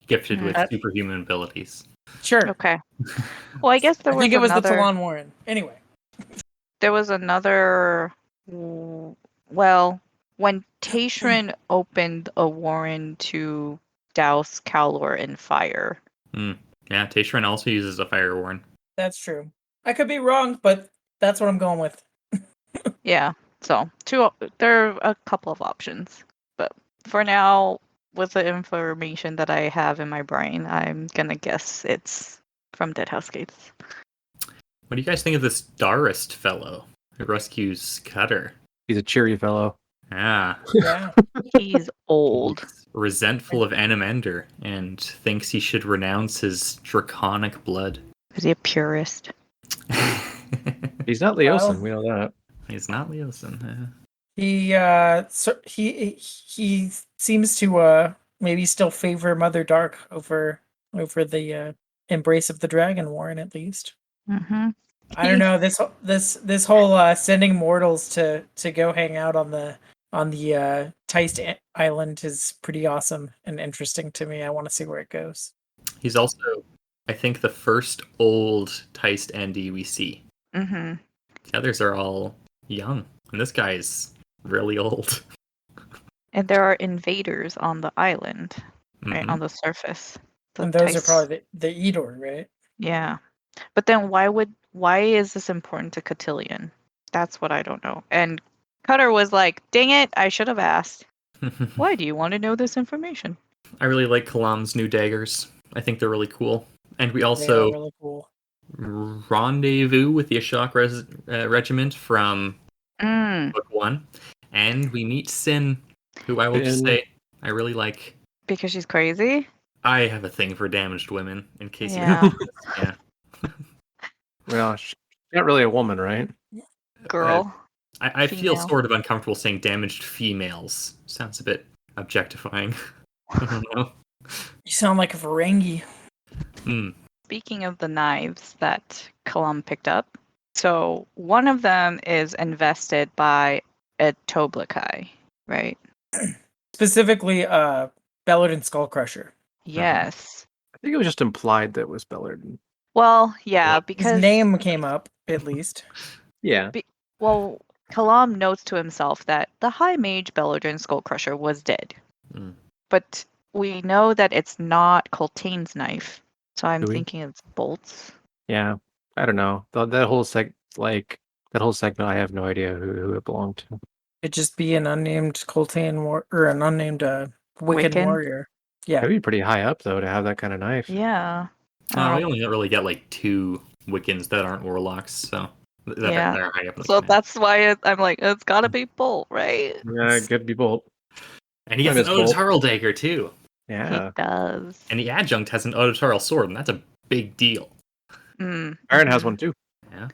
Gifted with superhuman abilities. Sure. Okay. Well, I guess I think it was the Talon warren. Anyway. There was another. Well, when Tashrin opened a warren to douse Cawlor in fire. Yeah, Tashrin also uses a fire warren. That's true. I could be wrong, but that's what I'm going with. Yeah. So there are a couple of options, but for now, with the information that I have in my brain, I'm gonna guess it's from Dead House Gates. What do you guys think of this Darist fellow who rescues Cutter? He's a cheery fellow. Yeah. He's old. He's resentful of Animender and thinks he should renounce his draconic blood. Is he a purist? He's not Leosin, we know that. He's not Leosin. He seems to maybe still favor Mother Dark over the Embrace of the Dragon warren, at least. Mm-hmm. I don't know, this whole sending mortals to go hang out on the Teist Island is pretty awesome and interesting to me. I want to see where it goes. He's also, I think, the first old Teist Andy we see. Mm-hmm. The others are all young, and this guy's really old. And there are invaders on the island, right, on the surface. And those are probably the Edor, right? Yeah. But then why is this important to Cotillion? That's what I don't know. And Cutter was like, dang it, I should have asked. Why do you want to know this information? I really like Kalam's new daggers. I think they're really cool. And we They also are really cool. rendezvous with the Ashok regiment from book 1. And we meet Sin, who I will just say I really like. Because she's crazy? I have a thing for damaged women, in case you Yeah. know. Yeah. Well, she's not really a woman, right? Girl. I feel sort of uncomfortable saying damaged females. Sounds a bit objectifying. I don't know. You sound like a Varangi. Speaking of the knives that Kalam picked up, so one of them is invested by a Toblakai, right? Specifically, Belladin Skullcrusher. Yes. I think it was just implied that it was Belladin. Well, yeah, because his name came up, at least. Yeah. Well, Kalam notes to himself that the High Mage Belladin Skullcrusher was dead. But we know that it's not Coltane's knife, so I'm thinking it's Bolt's. Yeah, I don't know. That whole segment, I have no idea who it belonged to. It'd just be an unnamed Coltane or an unnamed Wiccan warrior. Yeah, that'd be pretty high up though to have that kind of knife. Yeah. We only really get like 2 Wiccans that aren't warlocks, so that are high up. So that's why I'm like, it's gotta be Bolt, right? Yeah, it could be Bolt. And he gets an Otoral dagger too. Yeah. He does. And the adjunct has an Otoral sword, and that's a big deal. Aaron has one too. Yeah.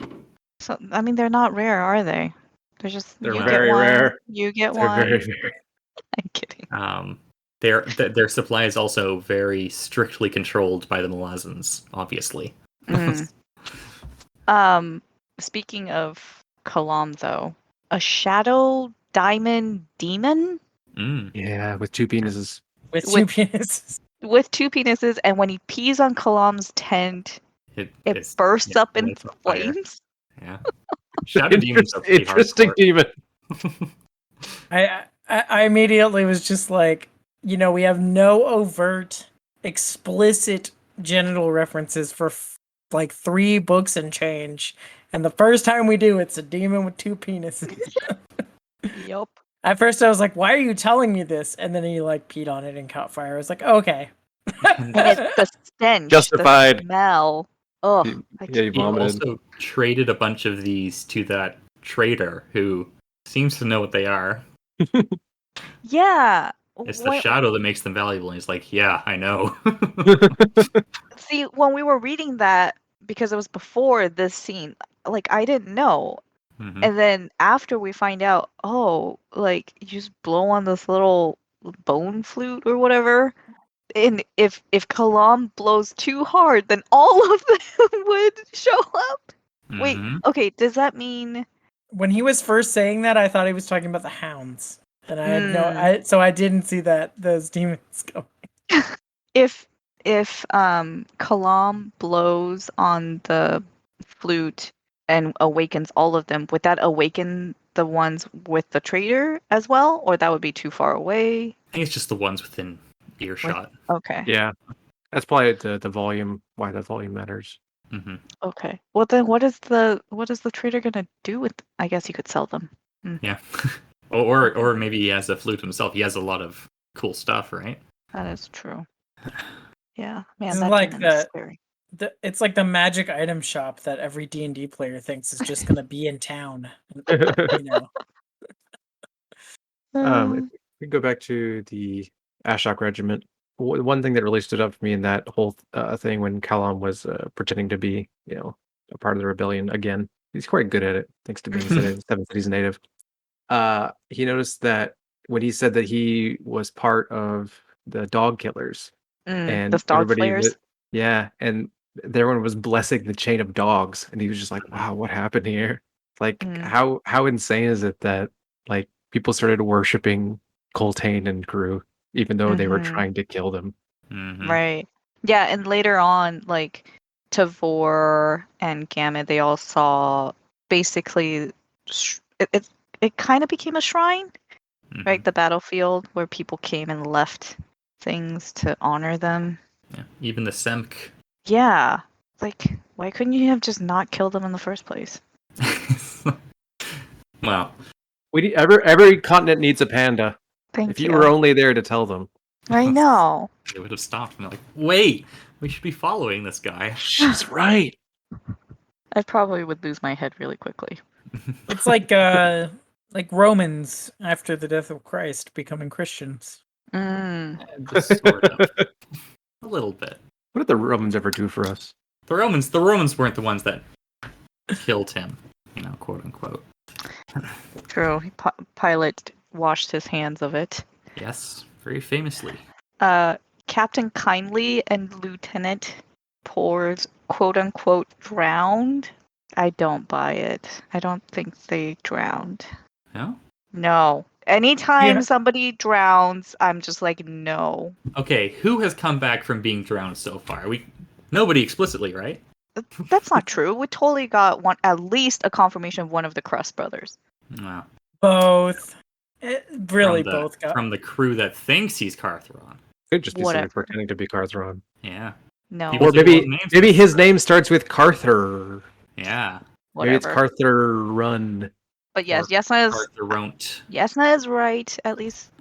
So I mean, they're not rare, are they? They're just They're you very get one, rare. you get They're one. very, very. I'm kidding. Their supply is also very strictly controlled by the Malazans, obviously. Speaking of Kalam, though, a shadow diamond demon. Yeah, with 2 penises. With 2 penises. With 2 penises, and when he pees on Kalam's tent, it bursts up in flames. Yeah. Shadow demons are pretty interesting demon. I immediately was just like, we have no overt, explicit genital references for like 3 books and change, and the first time we do, it's a demon with 2 penises. Yup. At first, I was like, "Why are you telling me this?" And then he like peed on it and caught fire. I was like, "Okay." And it's the stench, Justified. the smell. Ugh. He He vomited. also traded a bunch of these to that trader who seems to know what they are. Yeah. It's the shadow that makes them valuable. And he's like, yeah, I know. See, when we were reading that, because it was before this scene, like I didn't know. And then after we find out, like you just blow on this little bone flute or whatever. And if Kalam blows too hard, then all of them would show up. Wait, okay, does that mean when he was first saying that, I thought he was talking about the hounds, and I had so I didn't see those demons coming. If Kalam blows on the flute and awakens all of them, would that awaken the ones with the trader as well, or that would be too far away? I think it's just the ones within earshot. Okay. Yeah, that's probably the volume. Why the volume matters. Okay. Well, then what is the trader gonna do with? I guess he could sell them. Yeah. or maybe he has a flute himself. He has a lot of cool stuff, right? That is true. Yeah, man, It's that like demon's scary. It's like the magic item shop that every D&D player thinks is just gonna be in town. If we go back to the Ashok regiment, one thing that really stood up for me in that whole thing when Kalam was pretending to be, a part of the rebellion again, he's quite good at it, thanks to being a Seven Cities native. He noticed that when he said that he was part of the dog killers, and the dog everybody slayers. and everyone was blessing the chain of dogs, and he was just like, "Wow, what happened here?" Like, how insane is it that like people started worshiping Coltane and crew, even though they were trying to kill them? Right. Yeah, and later on, like Tavor and Gamut, they all saw basically it kind of became a shrine, right? The battlefield where people came and left things to honor them. Yeah, even the Semk. Yeah, like why couldn't you have just not killed them in the first place? Well, every continent needs a panda. Thank you were only there to tell them. I know. They would have stopped and they're like, wait, we should be following this guy. She's right. I probably would lose my head really quickly. It's like Romans after the death of Christ becoming Christians. Sort of. A little bit. What did the Romans ever do for us? The Romans weren't the ones that killed him, quote unquote. True. Pilate washed his hands of it. Yes, very famously. Captain Kindly and Lieutenant Pores, quote unquote, drowned. I don't buy it. I don't think they drowned. No? No. Anytime somebody drowns, I'm just like, no. Okay, who has come back from being drowned so far? Nobody explicitly, right? That's not true. We totally got at least a confirmation of one of the Crust brothers. Wow. Both. Both got from the crew that thinks he's Cartheron. Could just be somebody pretending to be Cartheron. Yeah. No. People Or maybe his name starts with Carther. Yeah. Whatever. Maybe it's Carther-run. But yes, Jasnah is right. At least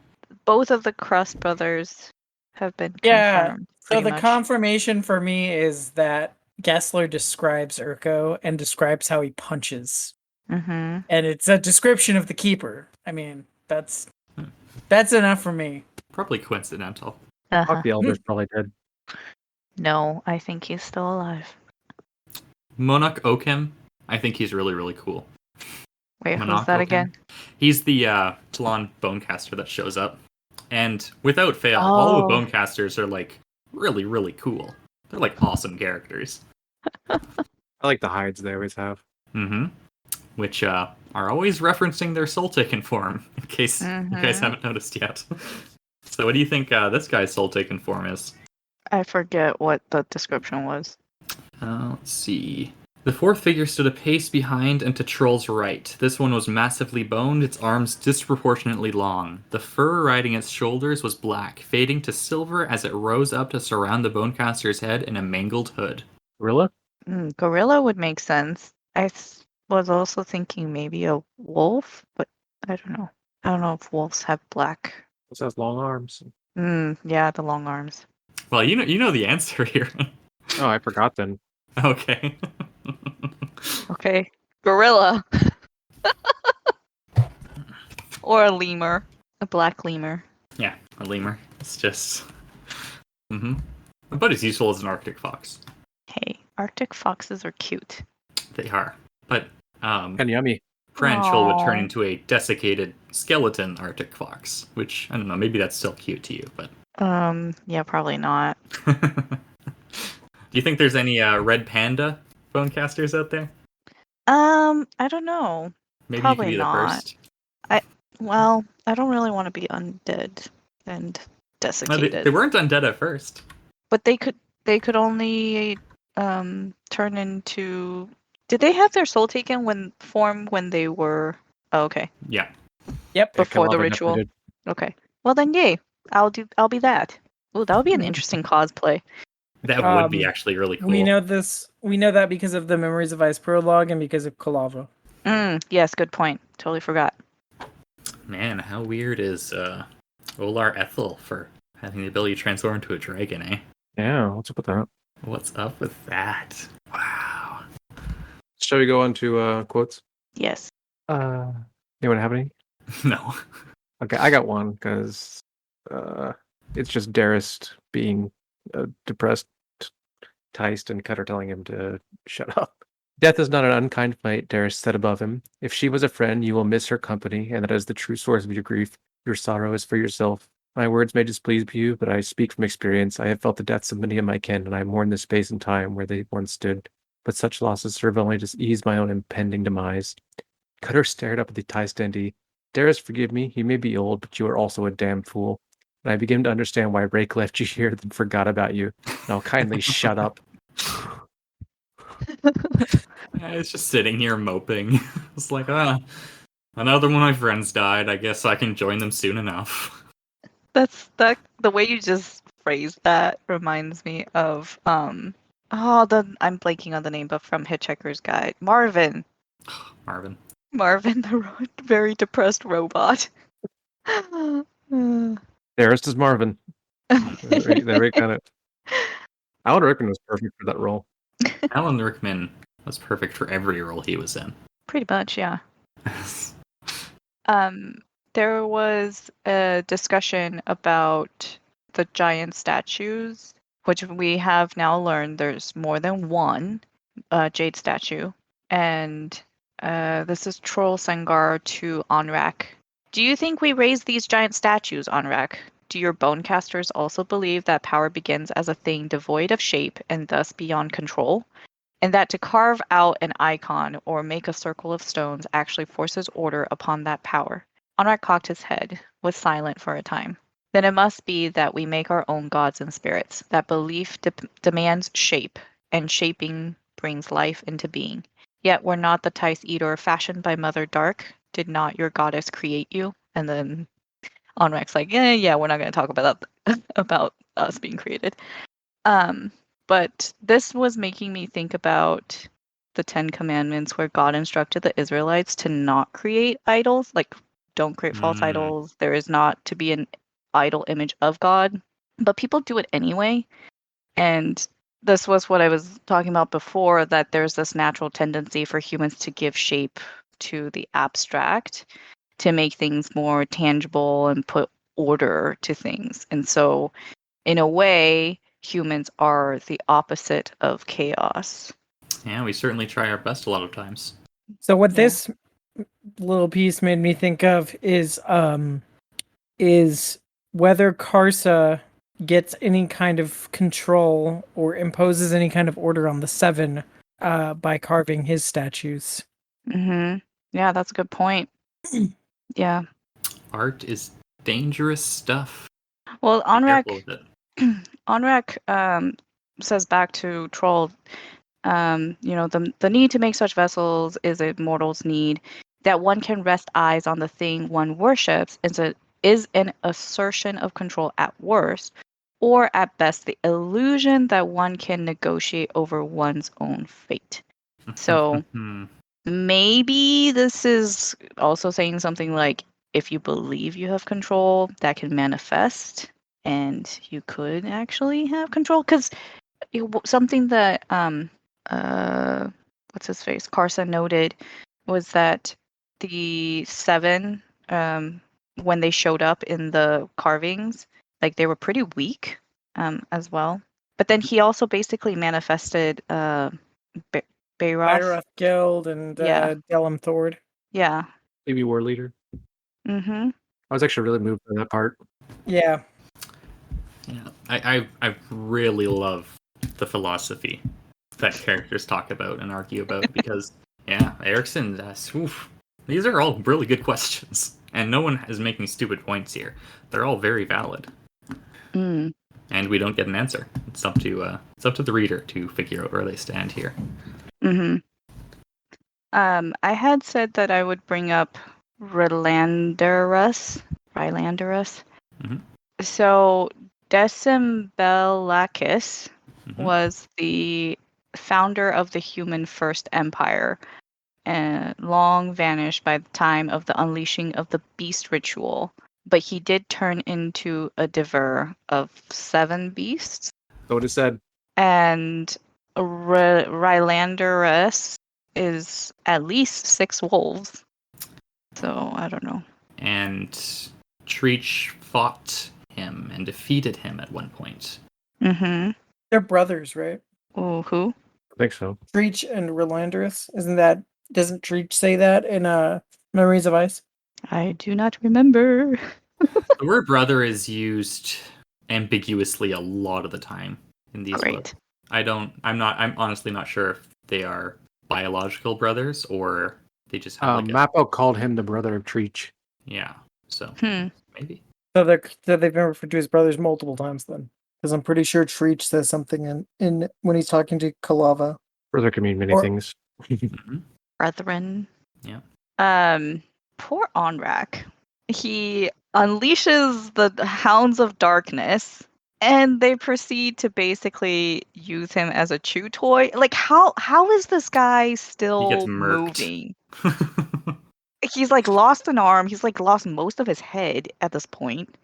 both of the Crust brothers have been confirmed. So the confirmation for me is that Gessler describes Urko and describes how he punches. And it's a description of the keeper. I mean, that's That's enough for me. Probably coincidental. Fuck, the elders probably did. No, I think he's still alive. Monarch Oakham, I think he's really, really cool. Wait, Monarch who's that Oakham. again? He's the Talon Bonecaster that shows up. And without fail, all the Bonecasters are like really, really cool. They're like awesome characters. I like the hides they always have. Mm-hmm. Which are always referencing their soul-taken form, in case you guys haven't noticed yet. So what do you think this guy's soul-taken form is? I forget what the description was. Let's see. The fourth figure stood a pace behind and to Troll's right. This one was massively boned, its arms disproportionately long. The fur riding its shoulders was black, fading to silver as it rose up to surround the Bonecaster's head in a mangled hood. Gorilla? Gorilla would make sense. I was also thinking maybe a wolf, but I don't know. I don't know if wolves have black. This has long arms. Yeah, the long arms. Well, you know the answer here. Oh, I forgot then. Okay. Okay. Gorilla. Or a lemur. A black lemur. Yeah, a lemur. It's just... But it's useful as an Arctic fox. Hey, Arctic foxes are cute. They are. But, And yummy. Pranchel would turn into a desiccated skeleton Arctic fox, which, I don't know, maybe that's still cute to you, but... Yeah, probably not. Do you think there's any red panda bonecasters out there? I don't know. Maybe Probably you could be not. the first. I don't really want to be undead and No, desiccated. they weren't undead at first. But they could only turn into. Did they have their soul taken when they were? Oh, okay. Yeah. Yep. Before the Kalava ritual. definitely did. Okay. Well then, yay! I'll be that. Oh, that would be an interesting cosplay. That would be actually really cool. We know this. We know that because of the Memories of Ice prologue and because of Kalava. Yes, good point. Totally forgot. Man, how weird is Olar Ethel for having the ability to transform into a dragon, eh? Yeah, what's up with that? What's up with that? Wow. Shall we go on to quotes? Yes. Anyone have any? No. Okay, I got one because it's just Darist being depressed, Teist, and Cutter telling him to shut up. Death is not an unkind fate, Darist said above him. If she was a friend, you will miss her company, and that is the true source of your grief. Your sorrow is for yourself. My words may displease you, but I speak from experience. I have felt the deaths of many of my kin, and I mourn the space and time where they once stood. But such losses serve only to ease my own impending demise. Cutter stared up at the Taistendi. Darist, forgive me. You may be old, but you are also a damn fool. And I begin to understand why Rake left you here and forgot about you. Now kindly shut up. I was just sitting here moping. It's like, another one of my friends died. I guess I can join them soon enough. The way you just phrased that reminds me of I'm blanking on the name, but from Hitchhiker's Guide. Marvin, the very depressed robot. Darist is Marvin. They got it. Alan Rickman was perfect for that role. Alan Rickman was perfect for every role he was in. Pretty much, yeah. There was a discussion about the giant statues, which we have now learned there's more than one jade statue. And this is Troll Sengar to Onrak. Do you think we raise these giant statues, Onrak? Do your bonecasters also believe that power begins as a thing devoid of shape and thus beyond control? And that to carve out an icon or make a circle of stones actually forces order upon that power? Onrak cocked his head, was silent for a time. Then it must be that we make our own gods and spirits, that belief demands shape, and shaping brings life into being. Yet we're not the Tice Eater fashioned by Mother Dark. Did not your goddess create you? And then Onrak's like, yeah, we're not going to talk about that, about us being created. But this was making me think about the 10 Commandments where God instructed the Israelites to not create idols, like don't create false idols. There is not to be an idol image of God, but people do it anyway. And this was what I was talking about before, that there's this natural tendency for humans to give shape to the abstract. to make things more tangible and put order to things. And so, in a way, humans are the opposite of chaos. Yeah, we certainly try our best a lot of times. So what this little piece made me think of is whether Karsa gets any kind of control or imposes any kind of order on the Seven by carving his statues. Mm-hmm. Yeah, that's a good point. Yeah. Art is dangerous stuff. Well, Be careful with it. Onrak says back to Troll, the need to make such vessels is a mortal's need. That one can rest eyes on the thing one worships is an assertion of control at worst, or at best the illusion that one can negotiate over one's own fate. So maybe this is also saying something like, if you believe you have control, that can manifest, and you could actually have control. Because something that what's his face, Carson noted, was that the Seven, when they showed up in the carvings, like they were pretty weak, as well. But then he also basically manifested Bayroth. Bayroth Guild and Delum Thord. Yeah. Maybe war leader. Mm-hmm. I was actually really moved by that part. Yeah. Yeah, I really love the philosophy that characters talk about and argue about because, Erickson, these are all really good questions, and no one is making stupid points here. They're all very valid, and we don't get an answer. It's up to the reader to figure out where they stand here. Mm-hmm. I had said that I would bring up Rylanderus. Mm-hmm. So Decembelakis was the founder of the human first empire, and long vanished by the time of the unleashing of the beast ritual. But he did turn into a diver of 7 beasts. So what it said. And Rylanderus is at least 6 wolves. So I don't know. And Treach fought him and defeated him at one point. Mm-hmm. They're brothers, right? Oh, who? I think so. Treach and Relandrus. Doesn't Treach say that in Memories of Ice? I do not remember. The word brother is used ambiguously a lot of the time in these books. I'm honestly not sure if they are biological brothers or they just have Mappo called him the brother of Treach. Yeah, so maybe. So they've been referred to as brothers multiple times then. Because I'm pretty sure Treach says something in when he's talking to Kalava. Brother can mean many things. Brethren. Yeah. Poor Onrak. He unleashes the Hounds of Darkness, and they proceed to basically use him as a chew toy. Like, how is this guy still moving? He's like lost an arm. He's like lost most of his head at this point.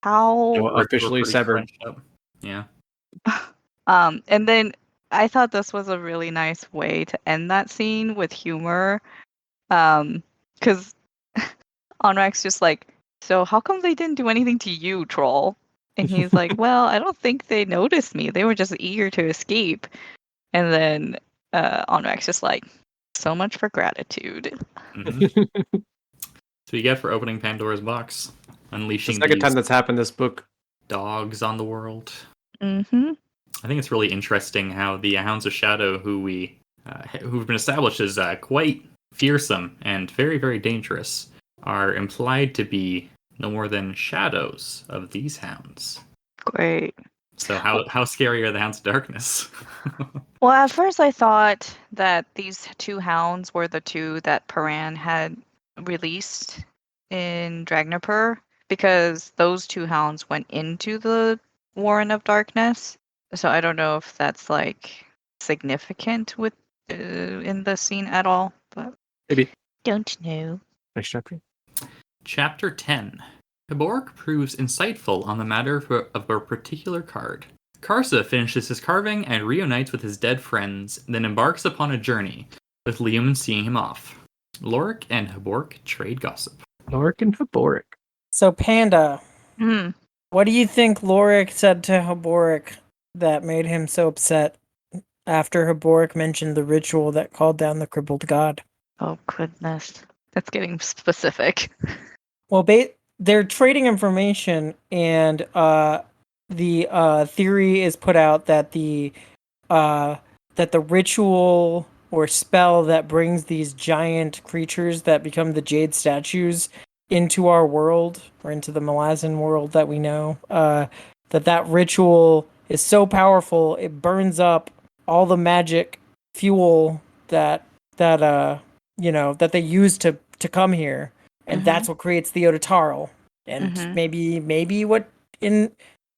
How officially severed. Yeah. And then I thought this was a really nice way to end that scene with humor. Because Onrak's just like, so how come they didn't do anything to you, troll? And he's like, well, I don't think they noticed me. They were just eager to escape. And then Onrak's just like, so much for gratitude. Mm-hmm. So you get for opening Pandora's box, unleashing the second time that's happened this book. Dogs on the world. Mm-hmm. I think it's really interesting how the Hounds of Shadow, who've been established as quite fearsome and very, very dangerous, are implied to be no more than shadows of these hounds. Great. So how scary are the Hounds of Darkness? Well, at first I thought that these 2 hounds were the 2 that Paran had released in Dragnarpur, because those 2 hounds went into the Warren of Darkness. So I don't know if that's like significant with in the scene at all, but maybe. Don't know. Next chapter. Chapter 10. Kaborg proves insightful on the matter of a particular card. Karsa finishes his carving and reunites with his dead friends, then embarks upon a journey, with Liam seeing him off. Lorik and Habork trade gossip. Lorik and Habork. So, Panda, Hmm. what do you think Lorik said to Habork that made him so upset after Habork mentioned the ritual that called down the crippled god? Oh, goodness. That's getting specific. Well, they're trading information, and the theory is put out that the ritual or spell that brings these giant creatures that become the jade statues into our world, or into the Malazan world that we know, that ritual is so powerful it burns up all the magic fuel that that they use to come here, and that's what creates the Otatarl, and maybe what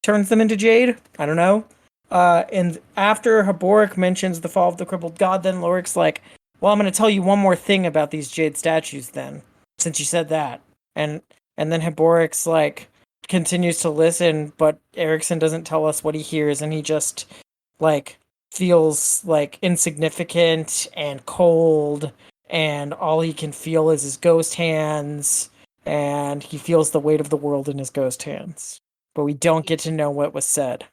turns them into jade. I don't know. And after Habork mentions the fall of the crippled god, then Lorik's like, well, I'm going to tell you one more thing about these jade statues then, since you said that. And then Haborik's like, continues to listen, but Erickson doesn't tell us what he hears, and he just, like, feels, like, insignificant and cold, and all he can feel is his ghost hands, and he feels the weight of the world in his ghost hands. But we don't get to know what was said.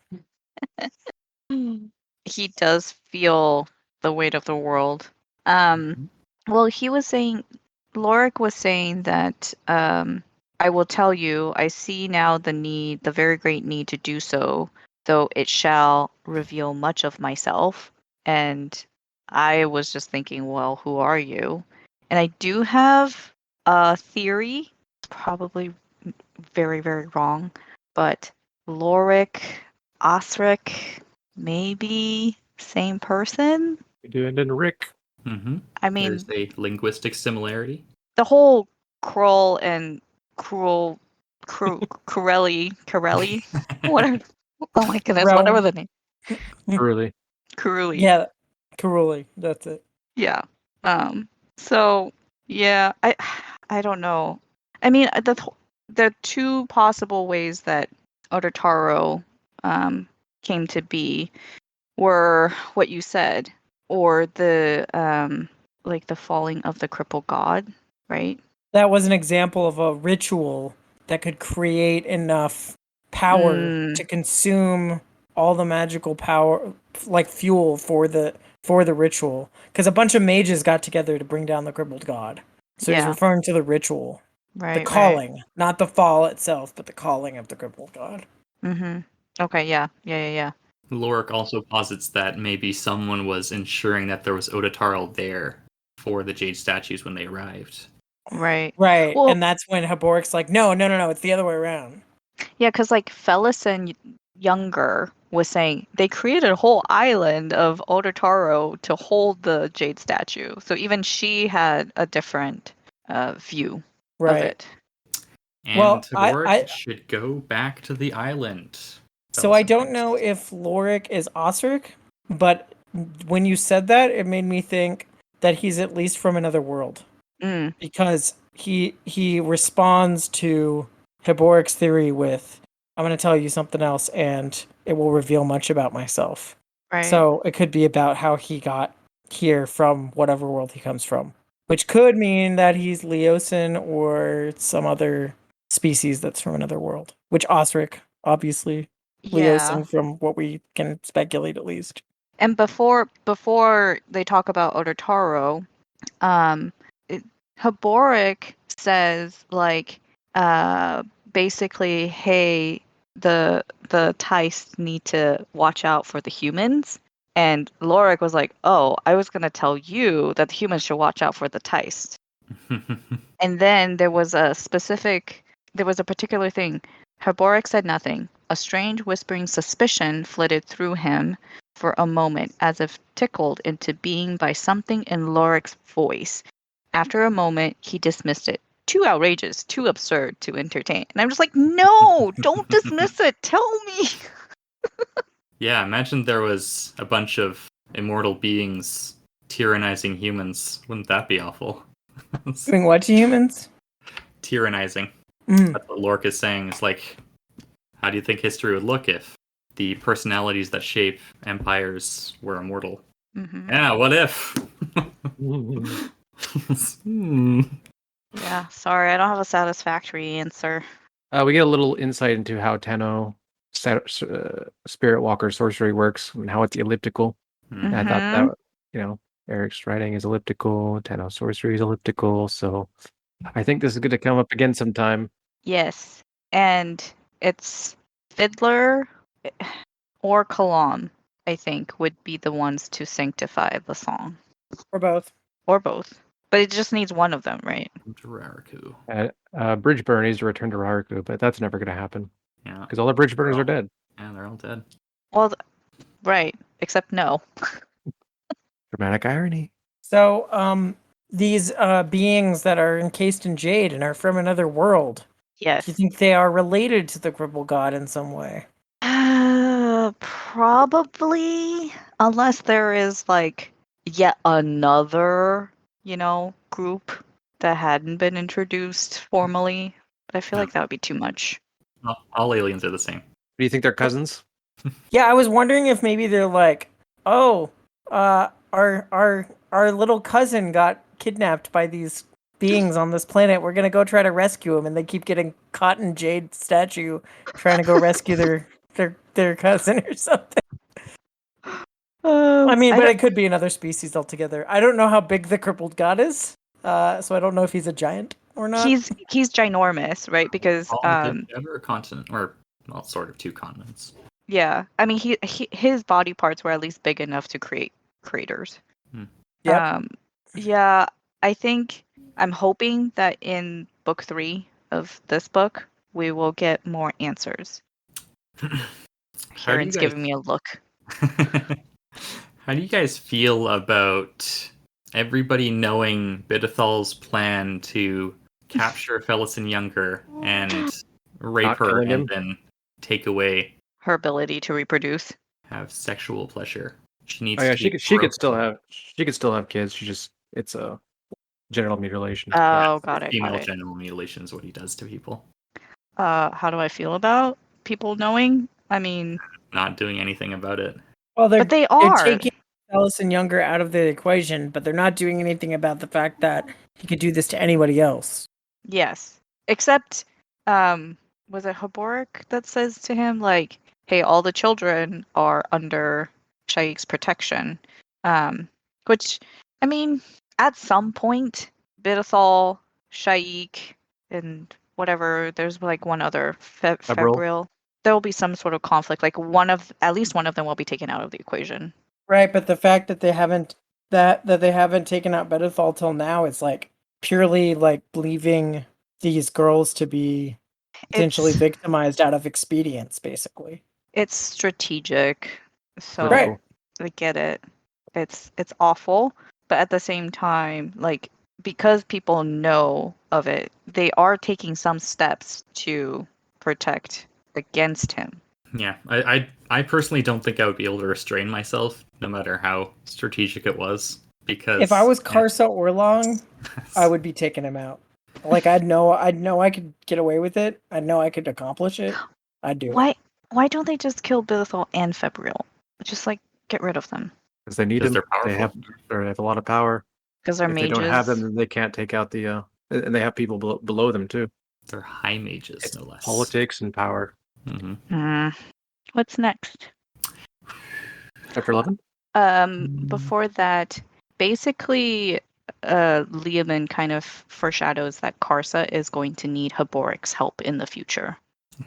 He does feel the weight of the world. Well, Lorik was saying that I will tell you, I see now the very great need to do so, though it shall reveal much of myself. And I was just thinking, well, who are you? And I do have a theory, probably very, very wrong, but Lorik, Osric, maybe same person? And then Rick. Mm-hmm. I mean, there's a linguistic similarity. The whole Krull and Corelli, whatever. Oh my goodness, whatever the name. Really? Kuruli. Yeah, Kuruli. That's it. Yeah. So yeah, I don't know. I mean, the two possible ways that Otataro came to be were what you said, or the like the falling of the crippled god, right? That was an example of a ritual that could create enough power to consume all the magical power, like fuel for the ritual. Because a bunch of mages got together to bring down the crippled god. So he's referring to the ritual, right? The calling, not the fall itself, but the calling of the crippled god. Mm-hmm. Okay. Yeah. Lorik also posits that maybe someone was ensuring that there was Otatarl there for the jade statues when they arrived. Right. Well, and that's when Habork's like, no, it's the other way around. Yeah, because like Felison Younger was saying, they created a whole island of Otataro to hold the jade statue. So even she had a different view of it. And Habork should go back to the island. So I don't know if Lorik is Osric, but when you said that, it made me think that he's at least from another world. Because he responds to Haborik's theory with, I'm going to tell you something else, and it will reveal much about myself. Right. So it could be about how he got here from whatever world he comes from, which could mean that he's Leosin or some other species that's from another world, which Osric, obviously. Leosin, from what we can speculate at least. And before they talk about Otataro, Habork says like basically, hey, the Teist need to watch out for the humans. And Lorik was like, oh, I was gonna tell you that the humans should watch out for the Teist. And then there was a particular thing. Habork said nothing. A strange whispering suspicion flitted through him for a moment, as if tickled into being by something in Lorik's voice. After a moment, he dismissed it. Too outrageous, too absurd to entertain. And I'm just like, no, don't dismiss it. Tell me. Yeah, imagine there was a bunch of immortal beings tyrannizing humans. Wouldn't that be awful? Doing what to humans? Tyrannizing. That's what Lorik is saying. It's like, how do you think history would look if the personalities that shape empires were immortal? Yeah, what if? Yeah, sorry, I don't have a satisfactory answer. We get a little insight into how Tenno Spirit Walker sorcery works and how it's elliptical. And I thought that, Eric's writing is elliptical, Tenno sorcery is elliptical, so I think this is going to come up again sometime. Yes, and it's Fiddler or Kalam, I think, would be the ones to sanctify the song. Or both. Or both. But it just needs one of them, right? Raraku. Bridgeburn needs to return to Raraku, but that's never going to happen. Yeah. Because all the Bridgeburners are dead. Yeah, they're all dead. Well, right. Except no. Dramatic irony. So, these beings that are encased in jade and are from another world. Yes. Do you think they are related to the cripple god in some way? Probably. Unless there is, like, yet another, group that hadn't been introduced formally. But I feel like that would be too much. All aliens are the same. Do you think they're cousins? Yeah, I was wondering if maybe they're like, oh, our little cousin got kidnapped by these beings on this planet. We're gonna go try to rescue him, and they keep getting caught in jade statue trying to go rescue their cousin or something. But it could be another species altogether. I don't know how big the crippled god is, so I don't know if he's a giant or not. He's ginormous, right? Because ever a continent, or well, sort of two continents. Yeah, I mean, his body parts were at least big enough to create craters. Yep. Yeah, I think I'm hoping that in book 3 of this book we will get more answers. Karen's giving me a look. How do you guys feel about everybody knowing Bidethal's plan to capture Felicin Younger and rape her and then take away her ability to reproduce, have sexual pleasure? She needs. She could still have kids. It's a genital mutilation. Oh, got it. Female genital mutilation is what he does to people. How do I feel about people knowing? I mean, not doing anything about it. Well, but they are taking Felicin Younger out of the equation, but they're not doing anything about the fact that he could do this to anybody else. Yes, except was it Haboric that says to him, like, hey, all the children are under Shaik's protection. Which, I mean, at some point, Bidethal, Shaik, and whatever, there's like one other, Febril. There will be some sort of conflict. Like at least one of them will be taken out of the equation. Right, but the fact that they haven't taken out Bidethal till now, it's like purely like leaving these girls to be potentially victimized out of expedience, basically. It's strategic, so right. I get it. It's awful, but at the same time, like, because people know of it, they are taking some steps to protect against him. Yeah, I personally don't think I would be able to restrain myself, no matter how strategic it was. Because if I was Karsa Orlong, I would be taking him out. Like I'd know I could get away with it. I know I could accomplish it. I'd do it. Why don't they just kill Bidethal and Febril? Just like get rid of them. Because they need them. They have a lot of power. Because they're mages. If they don't have them, then they can't take out the. And they have people below them too. They're high mages, no less. Politics and power. Mm-hmm. What's next? Chapter 11. Before that, basically, Leoman kind of foreshadows that Karsa is going to need Haboric's help in the future,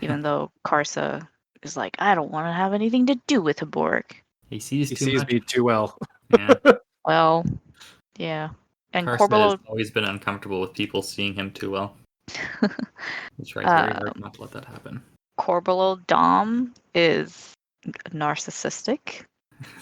even though Karsa is like, I don't want to have anything to do with Haboric. He sees me too well. Yeah. Well, yeah. And Karsa has always been uncomfortable with people seeing him too well. He tries very hard not to let that happen. Corbelow Dom is narcissistic,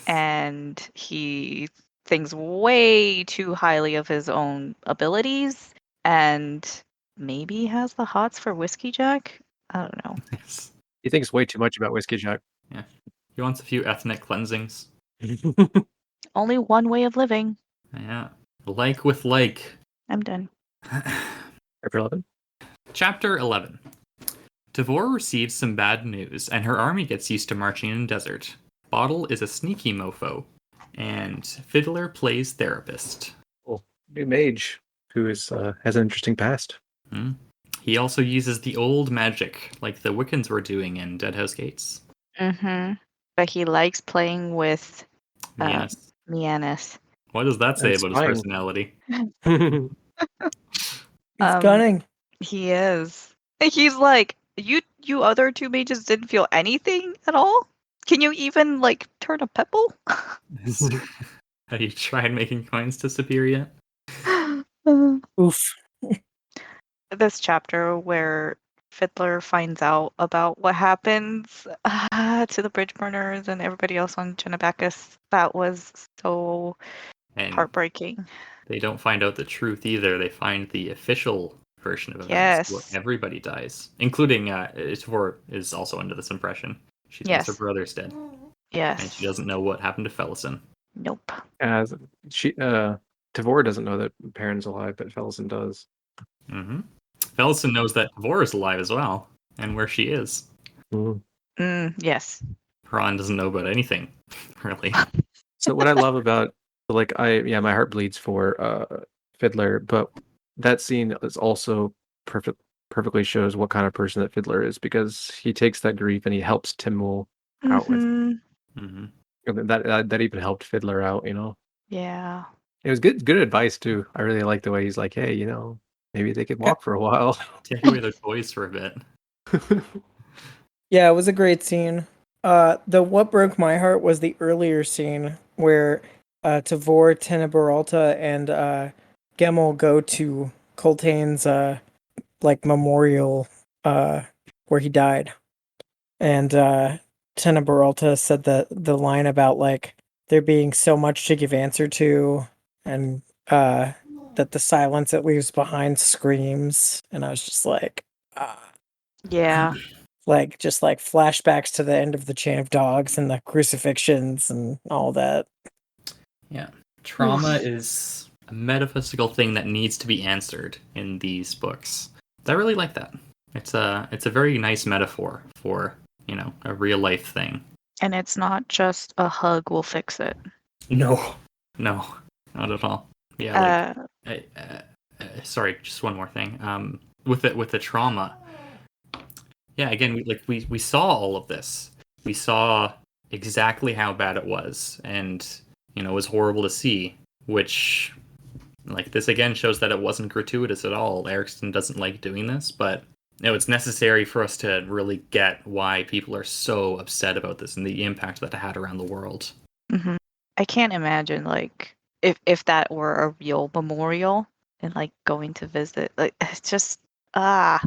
and he thinks way too highly of his own abilities, and maybe has the hots for Whiskey Jack. I don't know. Yes. He thinks way too much about Whiskey Jack. Yeah. He wants a few ethnic cleansings. Only one way of living. Yeah. Like with like. I'm done. Chapter 11? Chapter 11. Tavor receives some bad news, and her army gets used to marching in desert. Bottle is a sneaky mofo, and Fiddler plays therapist. Cool. new mage who is has an interesting past. Mm. He also uses the old magic, like the Wiccans were doing in Deadhouse Gates. But he likes playing with Mianis. What does that say That's about fine. his personality? He's gunning. He is. He's like, you other two mages didn't feel anything at all? Can you even, like, turn a pebble? Have you tried making coins disappear yet? Oof. This chapter where Fiddler finds out about what happens to the bridge burners and everybody else on Genovacus, that was so heartbreaking. They don't find out the truth either. They find the official version of events Yes. where everybody dies, including Tavor is also under this impression. She thinks her brother's dead. Yes. And she doesn't know what happened to Felison. Nope. As she Tavor doesn't know that Perrin's alive, but Felison does. Mm-hmm. Felison knows that Tavor is alive as well, and where she is. Yes. Ron doesn't know about anything, really. So what I love about, like, my heart bleeds for Fiddler, but that scene is also perfectly shows what kind of person that Fiddler is, because he takes that grief and he helps Timul out with it. That even helped Fiddler out, you know. Yeah. It was good advice too. I really like the way he's like, hey, you know, maybe they could walk for a while. Take away their toys for a bit. Yeah, it was a great scene. What broke my heart was the earlier scene where Tavor, Tenebralta, and Gemmel go to Coltane's memorial where he died. And Tenebralta said the line about like there being so much to give answer to, and that the silence it leaves behind screams, and I was just like, yeah. Like, just like flashbacks to the end of the Chain of Dogs and the crucifixions and all that. Yeah. Trauma is a metaphysical thing that needs to be answered in these books. I really like that. It's a very nice metaphor for, you know, a real life thing. And it's not just a hug will fix it. No, not at all. Yeah. Sorry, just one more thing. With the trauma. Yeah, again, we saw all of this. We saw exactly how bad it was, and you know, it was horrible to see. Which, like, this again shows that it wasn't gratuitous at all. Erickson doesn't like doing this, but you know, it's necessary for us to really get why people are so upset about this and the impact that it had around the world. Mm-hmm. I can't imagine, like, if that were a real memorial and like going to visit. Like, it's just I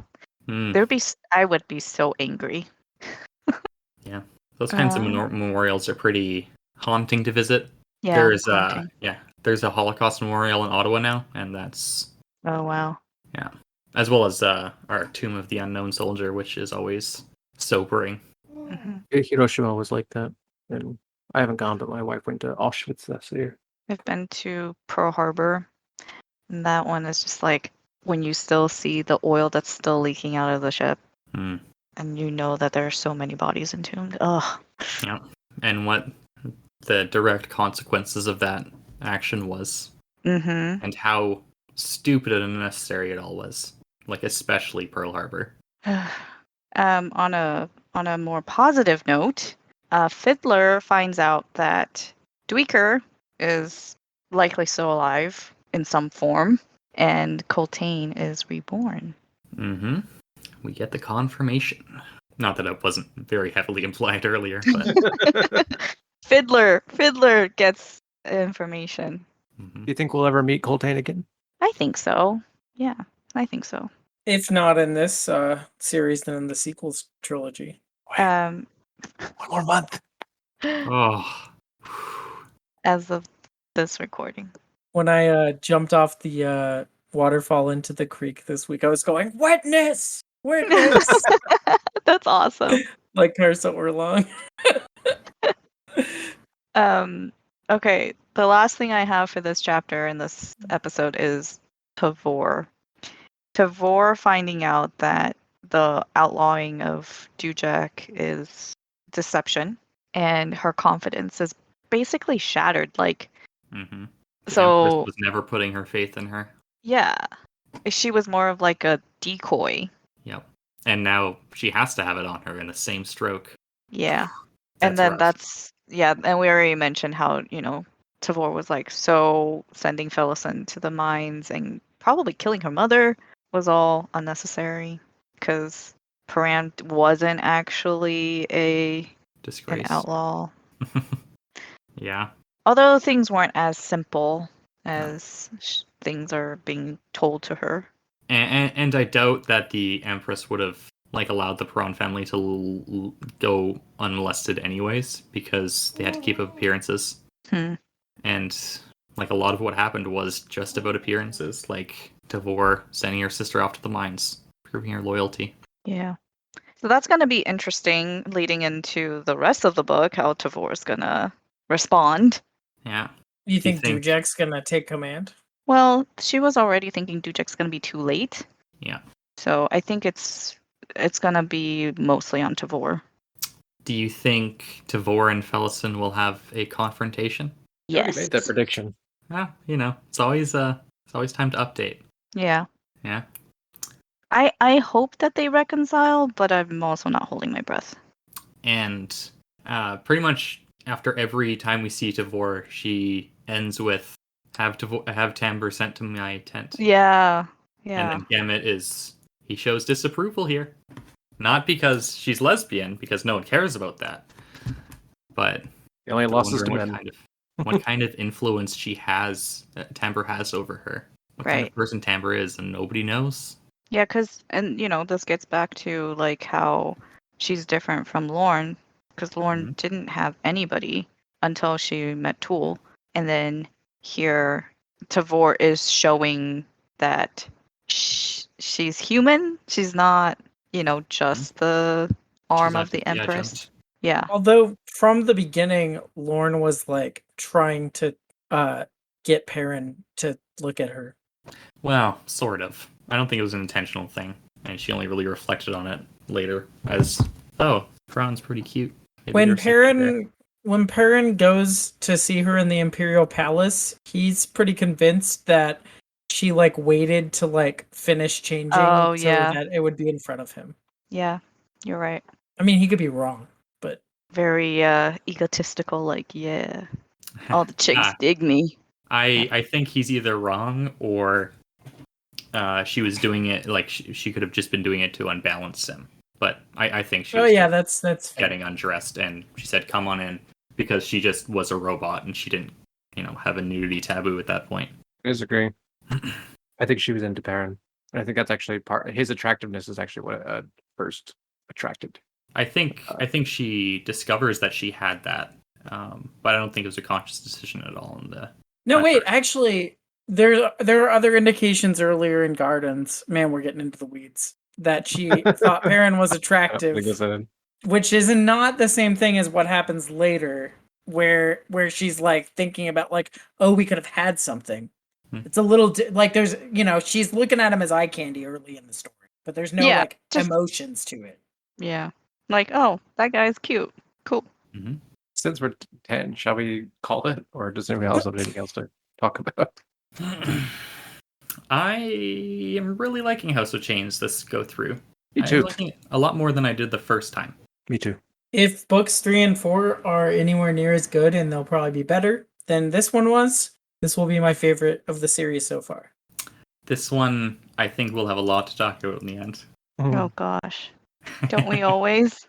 would be so angry. Yeah, those kinds of memorials are pretty haunting to visit. Yeah, there's a Holocaust memorial in Ottawa now, and that's oh wow. Yeah, as well as our Tomb of the Unknown Soldier, which is always sobering. Hiroshima was like that, and I haven't gone, but my wife went to Auschwitz this year. I've been to Pearl Harbor, and that one is just like when you still see the oil that's still leaking out of the ship, and you know that there are so many bodies entombed. Ugh. Yeah, and what the direct consequences of that action was, and how stupid and unnecessary it all was. Like, especially Pearl Harbor. On a more positive note, Fiddler finds out that Dweeker is likely still alive in some form, and Coltane is reborn. We get the confirmation. Not that it wasn't very heavily implied earlier, but Fiddler gets information. Do you think we'll ever meet Coltane again? I think so. Yeah, I think so. If not in this series, then in the sequels trilogy. One more month. Oh. As of this recording. When I jumped off the waterfall into the creek this week, I was going, witness! Witness! That's awesome. Like Carson Orlong. Okay, the last thing I have for this chapter in this episode is Tavor. Tavor finding out that the outlawing of Dujak is deception, and her confidence is basically shattered. Like, The Empress So was never putting her faith in her. yeah, she was more of like a decoy. Yep. And now she has to have it on her in the same stroke. Yeah. That's And then rough. and we already mentioned how, Tavor was like so sending Felicen to the mines and probably killing her mother was all unnecessary because Paran wasn't actually an Disgrace. outlaw. Yeah. Although things weren't as simple as things are being told to her. And I doubt that the Empress would have allowed the Perron family to go unmolested anyways, because they had to keep up appearances. And a lot of what happened was just about appearances, like Tavor sending her sister off to the mines, proving her loyalty. Yeah. So that's going to be interesting leading into the rest of the book, how Tavor's going to respond. Yeah. You think Dujak's going to take command? Well, she was already thinking Dujak's going to be too late. Yeah. So I think it's going to be mostly on Tavor. Do you think Tavor and Felicen will have a confrontation? You already made that prediction. It's always time to update. Yeah. Yeah. I hope that they reconcile, but I'm also not holding my breath. And pretty much after every time we see Tavor, she ends with have Tamber sent to my tent. Yeah. Yeah. And then Gamut he shows disapproval here. Not because she's lesbian, because no one cares about that. But the only loss is to men. What kind of influence Tamber has over her. What kind of person Tamber is, and nobody knows. Yeah, and this gets back to how she's different from Lorne, because Lorne didn't have anybody until she met Tool, and then here Tavor is showing that she's human. She's not, just the arm of the Empress. Yeah. Although from the beginning, Lorne was trying to get Perrin to look at her. Well, sort of. I don't think it was an intentional thing, and she only really reflected on it later as, Perron's pretty cute. When Perrin goes to see her in the Imperial Palace, he's pretty convinced that she waited to finish changing so that it would be in front of him. Yeah, you're right. I mean, he could be wrong, but very egotistical. All the chicks dig me. I think he's either wrong or she was doing it she could have just been doing it to unbalance him. But I think she was that's getting undressed, and she said, "Come on in," because she just was a robot and she didn't, have a nudity taboo at that point. I disagree. I think she was into Perrin. I think that's actually his attractiveness is actually what first attracted. I think she discovers that she had that, but I don't think it was a conscious decision at all. No, wait, actually, there are other indications earlier in Gardens. Man, we're getting into the weeds. That she thought Perrin was attractive, which is not the same thing as what happens later, where she's thinking about we could have had something. It's a little there's she's looking at him as eye candy early in the story, but there's no emotions to it. Yeah, that guy's cute. Cool. Mm-hmm. Since we're 10, shall we call it, or does anybody else have anything else to talk about? I am really liking House of Chains this go through. Me too. I'm liking it a lot more than I did the first time. Me too. If books 3 and 4 are anywhere near as good, and they'll probably be better than this one was, this will be my favorite of the series so far. This one, I think we'll have a lot to talk about in the end. Oh gosh. Don't we always?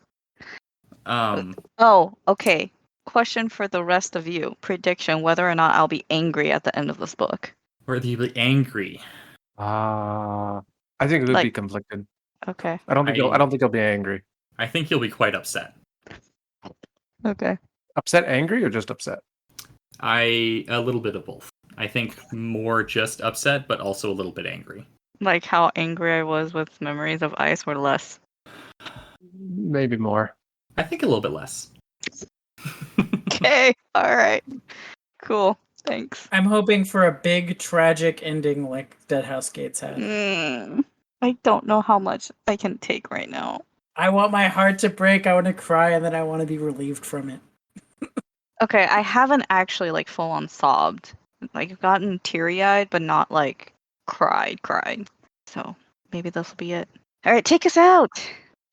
Okay. Question for the rest of you. Prediction whether or not I'll be angry at the end of this book. Whether you'll be angry. I think it would be conflicted. Okay. I don't think I'll be angry. I think you'll be quite upset. Okay. Upset, angry, or just upset? A little bit of both. I think more just upset, but also a little bit angry. Like how angry I was with Memories of Ice, or less? Maybe more. I think a little bit less. Okay. All right. Cool. Thanks. I'm hoping for a big tragic ending like Deadhouse Gates had. I don't know how much I can take right now. I want my heart to break, I want to cry, and then I want to be relieved from it. Okay, I haven't actually full on sobbed, Like, I've gotten teary-eyed, but not like cried. So maybe this will be it. All right, take us out.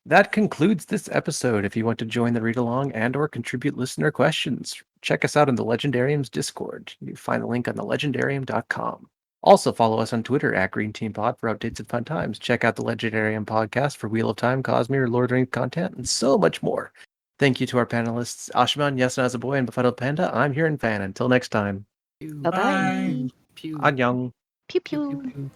That concludes this episode. If you want to join the read-along and/or contribute listener questions, check us out on the Legendarium's Discord. You can find the link on thelegendarium.com. Also, follow us on Twitter at Green Team Pod for updates and fun times. Check out the Legendarium podcast for Wheel of Time, Cosmere, Lord of the Rings content, and so much more. Thank you to our panelists, Ashaman, JasnahAsABoy, and BefuddledPanda. I'm Hurinfan. Until next time. Bye-bye. Pew. Annyeong. Pew Pew, pew. pew, pew.